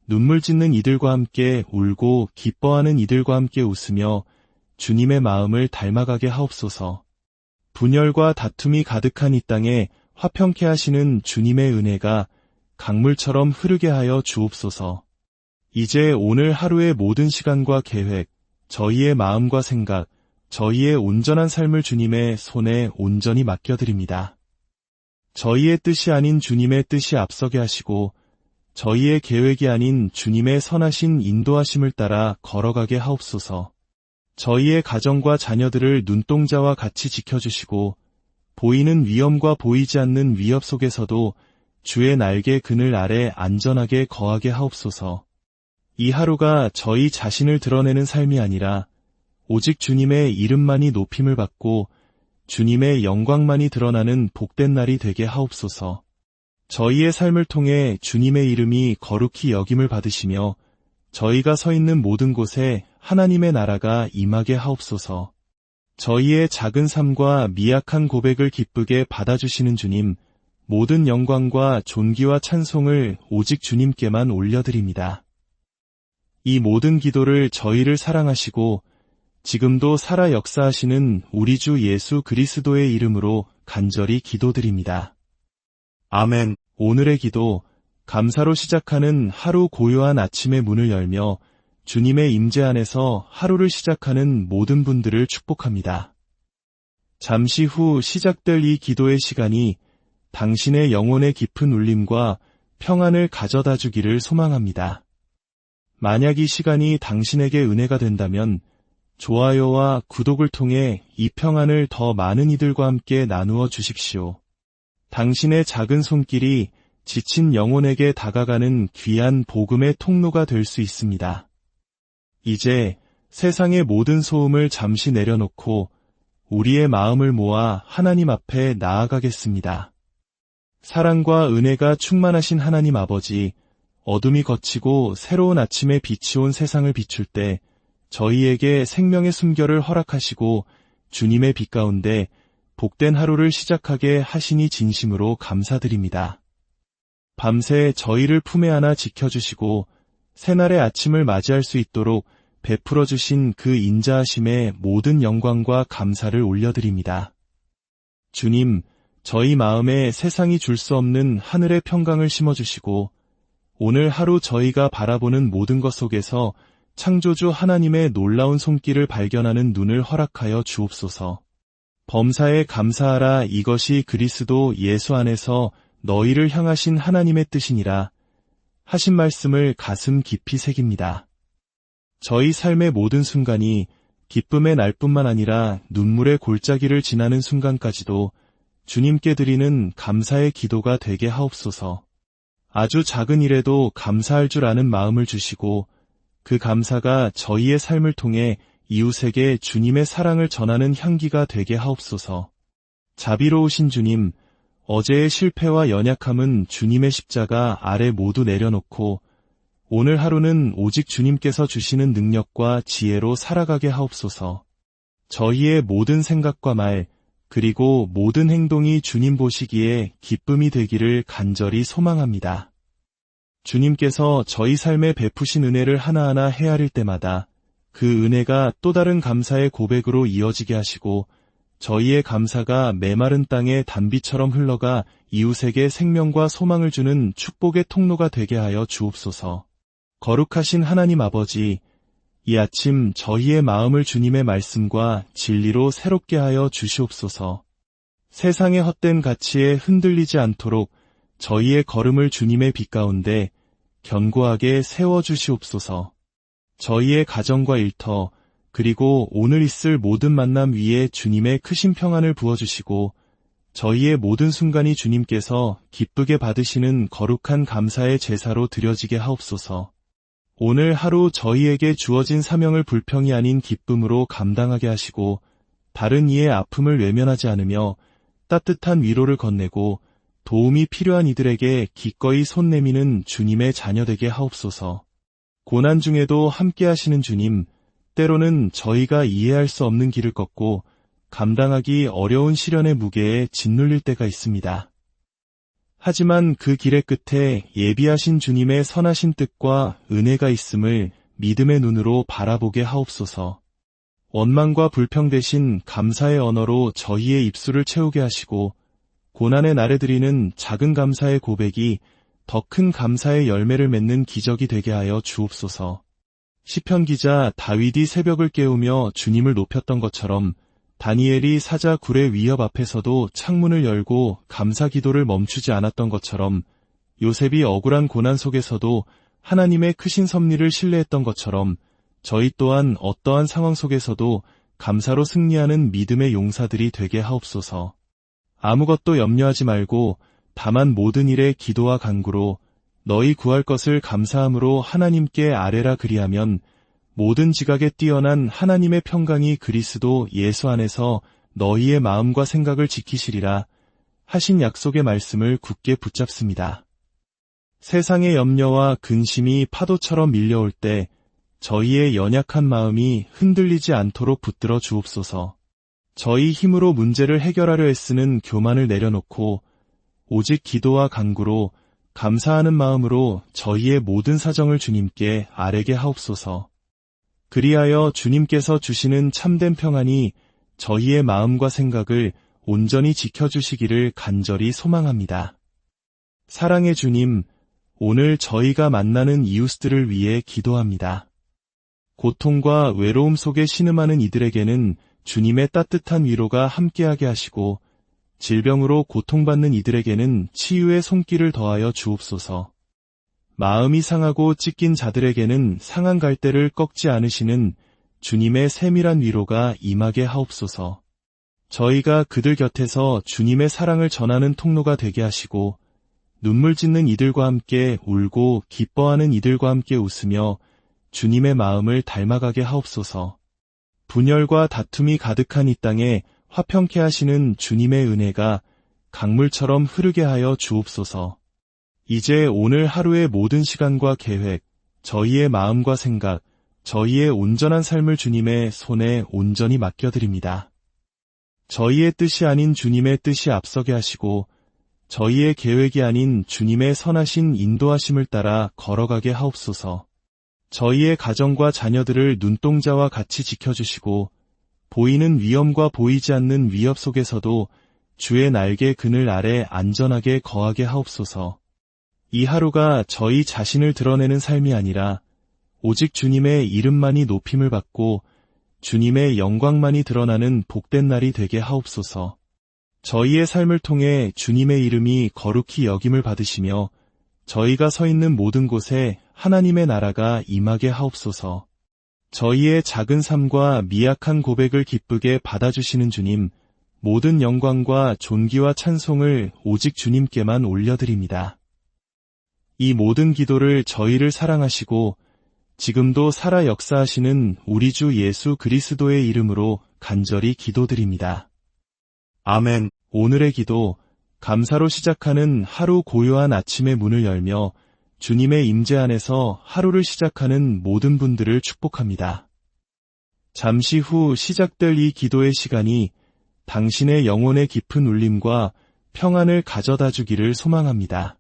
눈물 짓는 이들과 함께 울고 기뻐하는 이들과 함께 웃으며 주님의 마음을 닮아가게 하옵소서. 분열과 다툼이 가득한 이 땅에 화평케 하시는 주님의 은혜가 강물처럼 흐르게 하여 주옵소서. 이제 오늘 하루의 모든 시간과 계획, 저희의 마음과 생각, 저희의 온전한 삶을 주님의 손에 온전히 맡겨드립니다. 저희의 뜻이 아닌 주님의 뜻이 앞서게 하시고 저희의 계획이 아닌 주님의 선하신 인도하심을 따라 걸어가게 하옵소서. 저희의 가정과 자녀들을 눈동자와 같이 지켜주시고 보이는 위험과 보이지 않는 위협 속에서도 주의 날개 그늘 아래 안전하게 거하게 하옵소서. 이 하루가 저희 자신을 드러내는 삶이 아니라 오직 주님의 이름만이 높임을 받고 주님의 영광만이 드러나는 복된 날이 되게 하옵소서. 저희의 삶을 통해 주님의 이름이 거룩히 여김을 받으시며 저희가 서 있는 모든 곳에 하나님의 나라가 임하게 하옵소서. 저희의 작은 삶과 미약한 고백을 기쁘게 받아주시는 주님, 모든 영광과 존귀와 찬송을 오직 주님께만 올려드립니다. 이 모든 기도를 저희를 사랑하시고 지금도 살아 역사하시는 우리 주 예수 그리스도의 이름으로 간절히 기도드립니다. 아멘. 오늘의 기도, 감사로 시작하는 하루 고요한 아침의 문을 열며 주님의 임재 안에서 하루를 시작하는 모든 분들을 축복합니다. 잠시 후 시작될 이 기도의 시간이 당신의 영혼의 깊은 울림과 평안을 가져다 주기를 소망합니다. 만약 이 시간이 당신에게 은혜가 된다면 좋아요와 구독을 통해 이 평안을 더 많은 이들과 함께 나누어 주십시오. 당신의 작은 손길이 지친 영혼에게 다가가는 귀한 복음의 통로가 될 수 있습니다. 이제 세상의 모든 소음을 잠시 내려놓고 우리의 마음을 모아 하나님 앞에 나아가겠습니다. 사랑과 은혜가 충만하신 하나님 아버지, 어둠이 걷히고 새로운 아침의 빛이 온 세상을 비출 때 저희에게 생명의 숨결을 허락하시고 주님의 빛 가운데 복된 하루를 시작하게 하시니 진심으로 감사드립니다. 밤새 저희를 품에 안아 지켜주시고 새날의 아침을 맞이할 수 있도록 베풀어 주신 그 인자하심에 모든 영광과 감사를 올려드립니다. 주님, 저희 마음에 세상이 줄 수 없는 하늘의 평강을 심어주시고 오늘 하루 저희가 바라보는 모든 것 속에서 창조주 하나님의 놀라운 손길을 발견하는 눈을 허락하여 주옵소서. 범사에 감사하라. 이것이 그리스도 예수 안에서 너희를 향하신 하나님의 뜻이니라 하신 말씀을 가슴 깊이 새깁니다. 저희 삶의 모든 순간이 기쁨의 날뿐만 아니라 눈물의 골짜기를 지나는 순간까지도 주님께 드리는 감사의 기도가 되게 하옵소서. 아주 작은 일에도 감사할 줄 아는 마음을 주시고 그 감사가 저희의 삶을 통해 이웃에게 주님의 사랑을 전하는 향기가 되게 하옵소서. 자비로우신 주님, 어제의 실패와 연약함은 주님의 십자가 아래 모두 내려놓고 오늘 하루는 오직 주님께서 주시는 능력과 지혜로 살아가게 하옵소서. 저희의 모든 생각과 말, 그리고 모든 행동이 주님 보시기에 기쁨이 되기를 간절히 소망합니다. 주님께서 저희 삶에 베푸신 은혜를 하나하나 헤아릴 때마다 그 은혜가 또 다른 감사의 고백으로 이어지게 하시고 저희의 감사가 메마른 땅에 단비처럼 흘러가 이웃에게 생명과 소망을 주는 축복의 통로가 되게 하여 주옵소서. 거룩하신 하나님 아버지, 이 아침 저희의 마음을 주님의 말씀과 진리로 새롭게 하여 주시옵소서. 세상의 헛된 가치에 흔들리지 않도록 저희의 걸음을 주님의 빛 가운데 견고하게 세워주시옵소서. 저희의 가정과 일터, 그리고 오늘 있을 모든 만남 위에 주님의 크신 평안을 부어주시고 저희의 모든 순간이 주님께서 기쁘게 받으시는 거룩한 감사의 제사로 드려지게 하옵소서. 오늘 하루 저희에게 주어진 사명을 불평이 아닌 기쁨으로 감당하게 하시고 다른 이의 아픔을 외면하지 않으며 따뜻한 위로를 건네고 도움이 필요한 이들에게 기꺼이 손 내미는 주님의 자녀되게 하옵소서. 고난 중에도 함께 하시는 주님, 때로는 저희가 이해할 수 없는 길을 걷고 감당하기 어려운 시련의 무게에 짓눌릴 때가 있습니다. 하지만 그 길의 끝에 예비하신 주님의 선하신 뜻과 은혜가 있음을 믿음의 눈으로 바라보게 하옵소서. 원망과 불평 대신 감사의 언어로 저희의 입술을 채우게 하시고 고난의 날에 드리는 작은 감사의 고백이 더 큰 감사의 열매를 맺는 기적이 되게 하여 주옵소서. 시편 기자 다윗이 새벽을 깨우며 주님을 높였던 것처럼 다니엘이 사자 굴의 위협 앞에서도 창문을 열고 감사 기도를 멈추지 않았던 것처럼 요셉이 억울한 고난 속에서도 하나님의 크신 섭리를 신뢰했던 것처럼 저희 또한 어떠한 상황 속에서도 감사로 승리하는 믿음의 용사들이 되게 하옵소서. 아무것도 염려하지 말고 다만 모든 일에 기도와 간구로 너희 구할 것을 감사함으로 하나님께 아뢰라. 그리하면 모든 지각에 뛰어난 하나님의 평강이 그리스도 예수 안에서 너희의 마음과 생각을 지키시리라 하신 약속의 말씀을 굳게 붙잡습니다. 세상의 염려와 근심이 파도처럼 밀려올 때 저희의 연약한 마음이 흔들리지 않도록 붙들어 주옵소서. 저희 힘으로 문제를 해결하려 애쓰는 교만을 내려놓고 오직 기도와 간구로 감사하는 마음으로 저희의 모든 사정을 주님께 아뢰게 하옵소서. 그리하여 주님께서 주시는 참된 평안이 저희의 마음과 생각을 온전히 지켜주시기를 간절히 소망합니다. 사랑의 주님, 오늘 저희가 만나는 이웃들을 위해 기도합니다. 고통과 외로움 속에 신음하는 이들에게는 주님의 따뜻한 위로가 함께하게 하시고 질병으로 고통받는 이들에게는 치유의 손길을 더하여 주옵소서. 마음이 상하고 찢긴 자들에게는 상한 갈대를 꺾지 않으시는 주님의 세밀한 위로가 임하게 하옵소서. 저희가 그들 곁에서 주님의 사랑을 전하는 통로가 되게 하시고 눈물 짓는 이들과 함께 울고 기뻐하는 이들과 함께 웃으며 주님의 마음을 닮아가게 하옵소서. 분열과 다툼이 가득한 이 땅에 화평케 하시는 주님의 은혜가 강물처럼 흐르게 하여 주옵소서. 이제 오늘 하루의 모든 시간과 계획, 저희의 마음과 생각, 저희의 온전한 삶을 주님의 손에 온전히 맡겨드립니다. 저희의 뜻이 아닌 주님의 뜻이 앞서게 하시고 저희의 계획이 아닌 주님의 선하신 인도하심을 따라 걸어가게 하옵소서. 저희의 가정과 자녀들을 눈동자와 같이 지켜주시고 보이는 위험과 보이지 않는 위협 속에서도 주의 날개 그늘 아래 안전하게 거하게 하옵소서. 이 하루가 저희 자신을 드러내는 삶이 아니라 오직 주님의 이름만이 높임을 받고 주님의 영광만이 드러나는 복된 날이 되게 하옵소서. 저희의 삶을 통해 주님의 이름이 거룩히 여김을 받으시며 저희가 서 있는 모든 곳에 하나님의 나라가 임하게 하옵소서. 저희의 작은 삶과 미약한 고백을 기쁘게 받아주시는 주님, 모든 영광과 존귀와 찬송을 오직 주님께만 올려드립니다. 이 모든 기도를 저희를 사랑하시고 지금도 살아 역사하시는 우리 주 예수 그리스도의 이름으로 간절히 기도드립니다. 아멘. 오늘의 기도, 감사로 시작하는 하루 고요한 아침의 문을 열며 주님의 임재 안에서 하루를 시작하는 모든 분들을 축복합니다. 잠시 후 시작될 이 기도의 시간이 당신의 영혼의 깊은 울림과 평안을 가져다 주기를 소망합니다.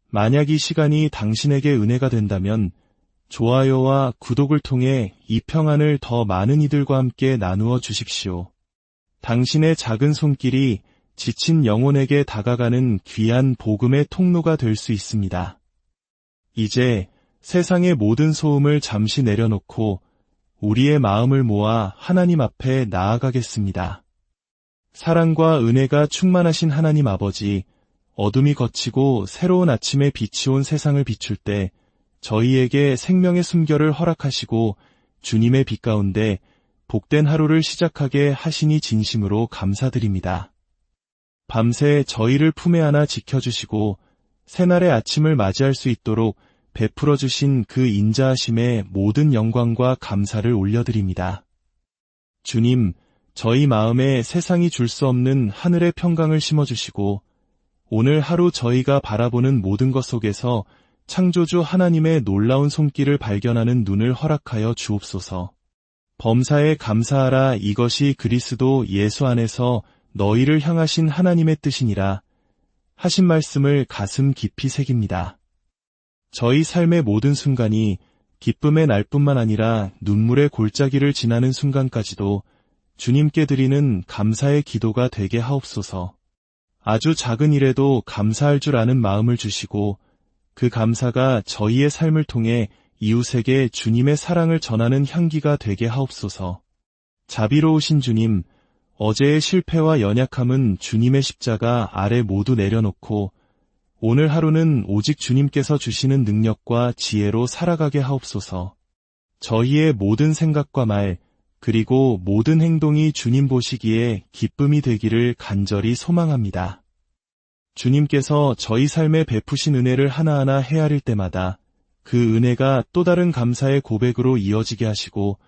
만약 이 시간이 당신에게 은혜가 된다면 좋아요와 구독을 통해 이 평안을 더 많은 이들과 함께 나누어 주십시오. 당신의 작은 손길이 지친 영혼에게 다가가는 귀한 복음의 통로가 될 수 있습니다. 이제 세상의 모든 소음을 잠시 내려놓고 우리의 마음을 모아 하나님 앞에 나아가겠습니다. 사랑과 은혜가 충만하신 하나님 아버지, 어둠이 걷히고 새로운 아침의 빛이 온 세상을 비출 때 저희에게 생명의 숨결을 허락하시고 주님의 빛 가운데 복된 하루를 시작하게 하시니 진심으로 감사드립니다. 밤새 저희를 품에 안아 지켜주시고 새날의 아침을 맞이할 수 있도록 베풀어 주신 그 인자하심에 모든 영광과 감사를 올려드립니다. 주님, 저희 마음에 세상이 줄 수 없는 하늘의 평강을 심어주시고 오늘 하루 저희가 바라보는 모든 것 속에서 창조주 하나님의 놀라운 손길을 발견하는 눈을 허락하여 주옵소서. 범사에 감사하라, 이것이 그리스도 예수 안에서 너희를 향하신 하나님의 뜻이니라 하신 말씀을 가슴 깊이 새깁니다. 저희 삶의 모든 순간이 기쁨의 날뿐만 아니라 눈물의 골짜기를 지나는 순간까지도 주님께 드리는 감사의 기도가 되게 하옵소서. 아주 작은 일에도 감사할 줄 아는 마음을 주시고 그 감사가 저희의 삶을 통해 이웃에게 주님의 사랑을 전하는 향기가 되게 하옵소서. 자비로우신 주님, 어제의 실패와 연약함은 주님의 십자가 아래 모두 내려놓고 오늘 하루는 오직 주님께서 주시는 능력과 지혜로 살아가게 하옵소서. 저희의 모든 생각과 말, 그리고 모든 행동이 주님 보시기에 기쁨이 되기를 간절히 소망합니다. 주님께서 저희 삶에 베푸신 은혜를 하나하나 헤아릴 때마다 그 은혜가 또 다른 감사의 고백으로 이어지게 하시고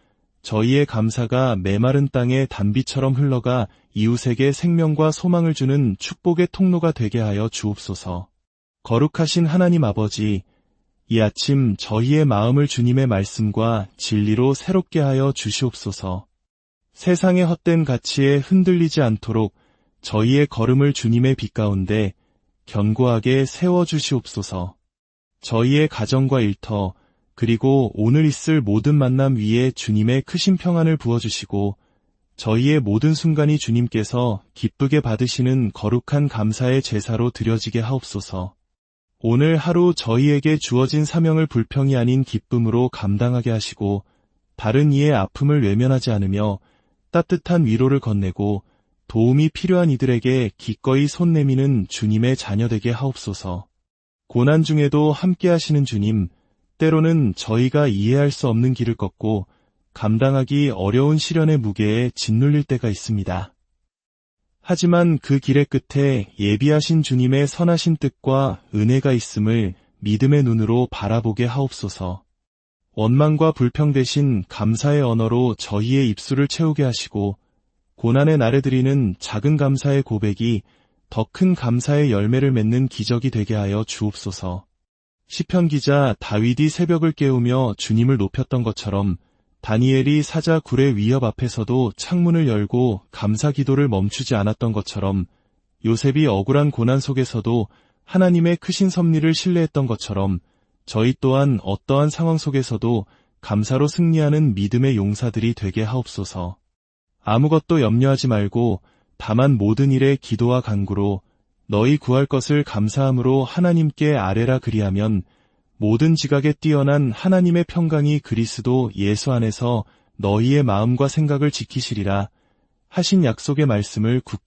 저희의 감사가 메마른 땅에 단비처럼 흘러가 이웃에게 생명과 소망을 주는 축복의 통로가 되게 하여 주옵소서. 거룩하신 하나님 아버지, 이 아침 저희의 마음을 주님의 말씀과 진리로 새롭게 하여 주시옵소서. 세상의 헛된 가치에 흔들리지 않도록 저희의 걸음을 주님의 빛 가운데 견고하게 세워주시옵소서. 저희의 가정과 일터, 그리고 오늘 있을 모든 만남 위에 주님의 크신 평안을 부어주시고 저희의 모든 순간이 주님께서 기쁘게 받으시는 거룩한 감사의 제사로 드려지게 하옵소서. 오늘 하루 저희에게 주어진 사명을 불평이 아닌 기쁨으로 감당하게 하시고 다른 이의 아픔을 외면하지 않으며 따뜻한 위로를 건네고 도움이 필요한 이들에게 기꺼이 손 내미는 주님의 자녀되게 하옵소서. 고난 중에도 함께 하시는 주님, 때로는 저희가 이해할 수 없는 길을 걷고 감당하기 어려운 시련의 무게에 짓눌릴 때가 있습니다. 하지만 그 길의 끝에 예비하신 주님의 선하신 뜻과 은혜가 있음을 믿음의 눈으로 바라보게 하옵소서. 원망과 불평 대신 감사의 언어로 저희의 입술을 채우게 하시고 고난의 날에 드리는 작은 감사의 고백이 더 큰 감사의 열매를 맺는 기적이 되게 하여 주옵소서. 시편 기자 다윗이 새벽을 깨우며 주님을 높였던 것처럼 다니엘이 사자 굴의 위협 앞에서도 창문을 열고 감사 기도를 멈추지 않았던 것처럼 요셉이 억울한 고난 속에서도 하나님의 크신 섭리를 신뢰했던 것처럼 저희 또한 어떠한 상황 속에서도 감사로 승리하는 믿음의 용사들이 되게 하옵소서. 아무것도 염려하지 말고 다만 모든 일에 기도와 간구로 너희 구할 것을 감사함으로 하나님께 아뢰라. 그리하면 모든 지각에 뛰어난 하나님의 평강이 그리스도 예수 안에서 너희의 마음과 생각을 지키시리라 하신 약속의 말씀을 굳게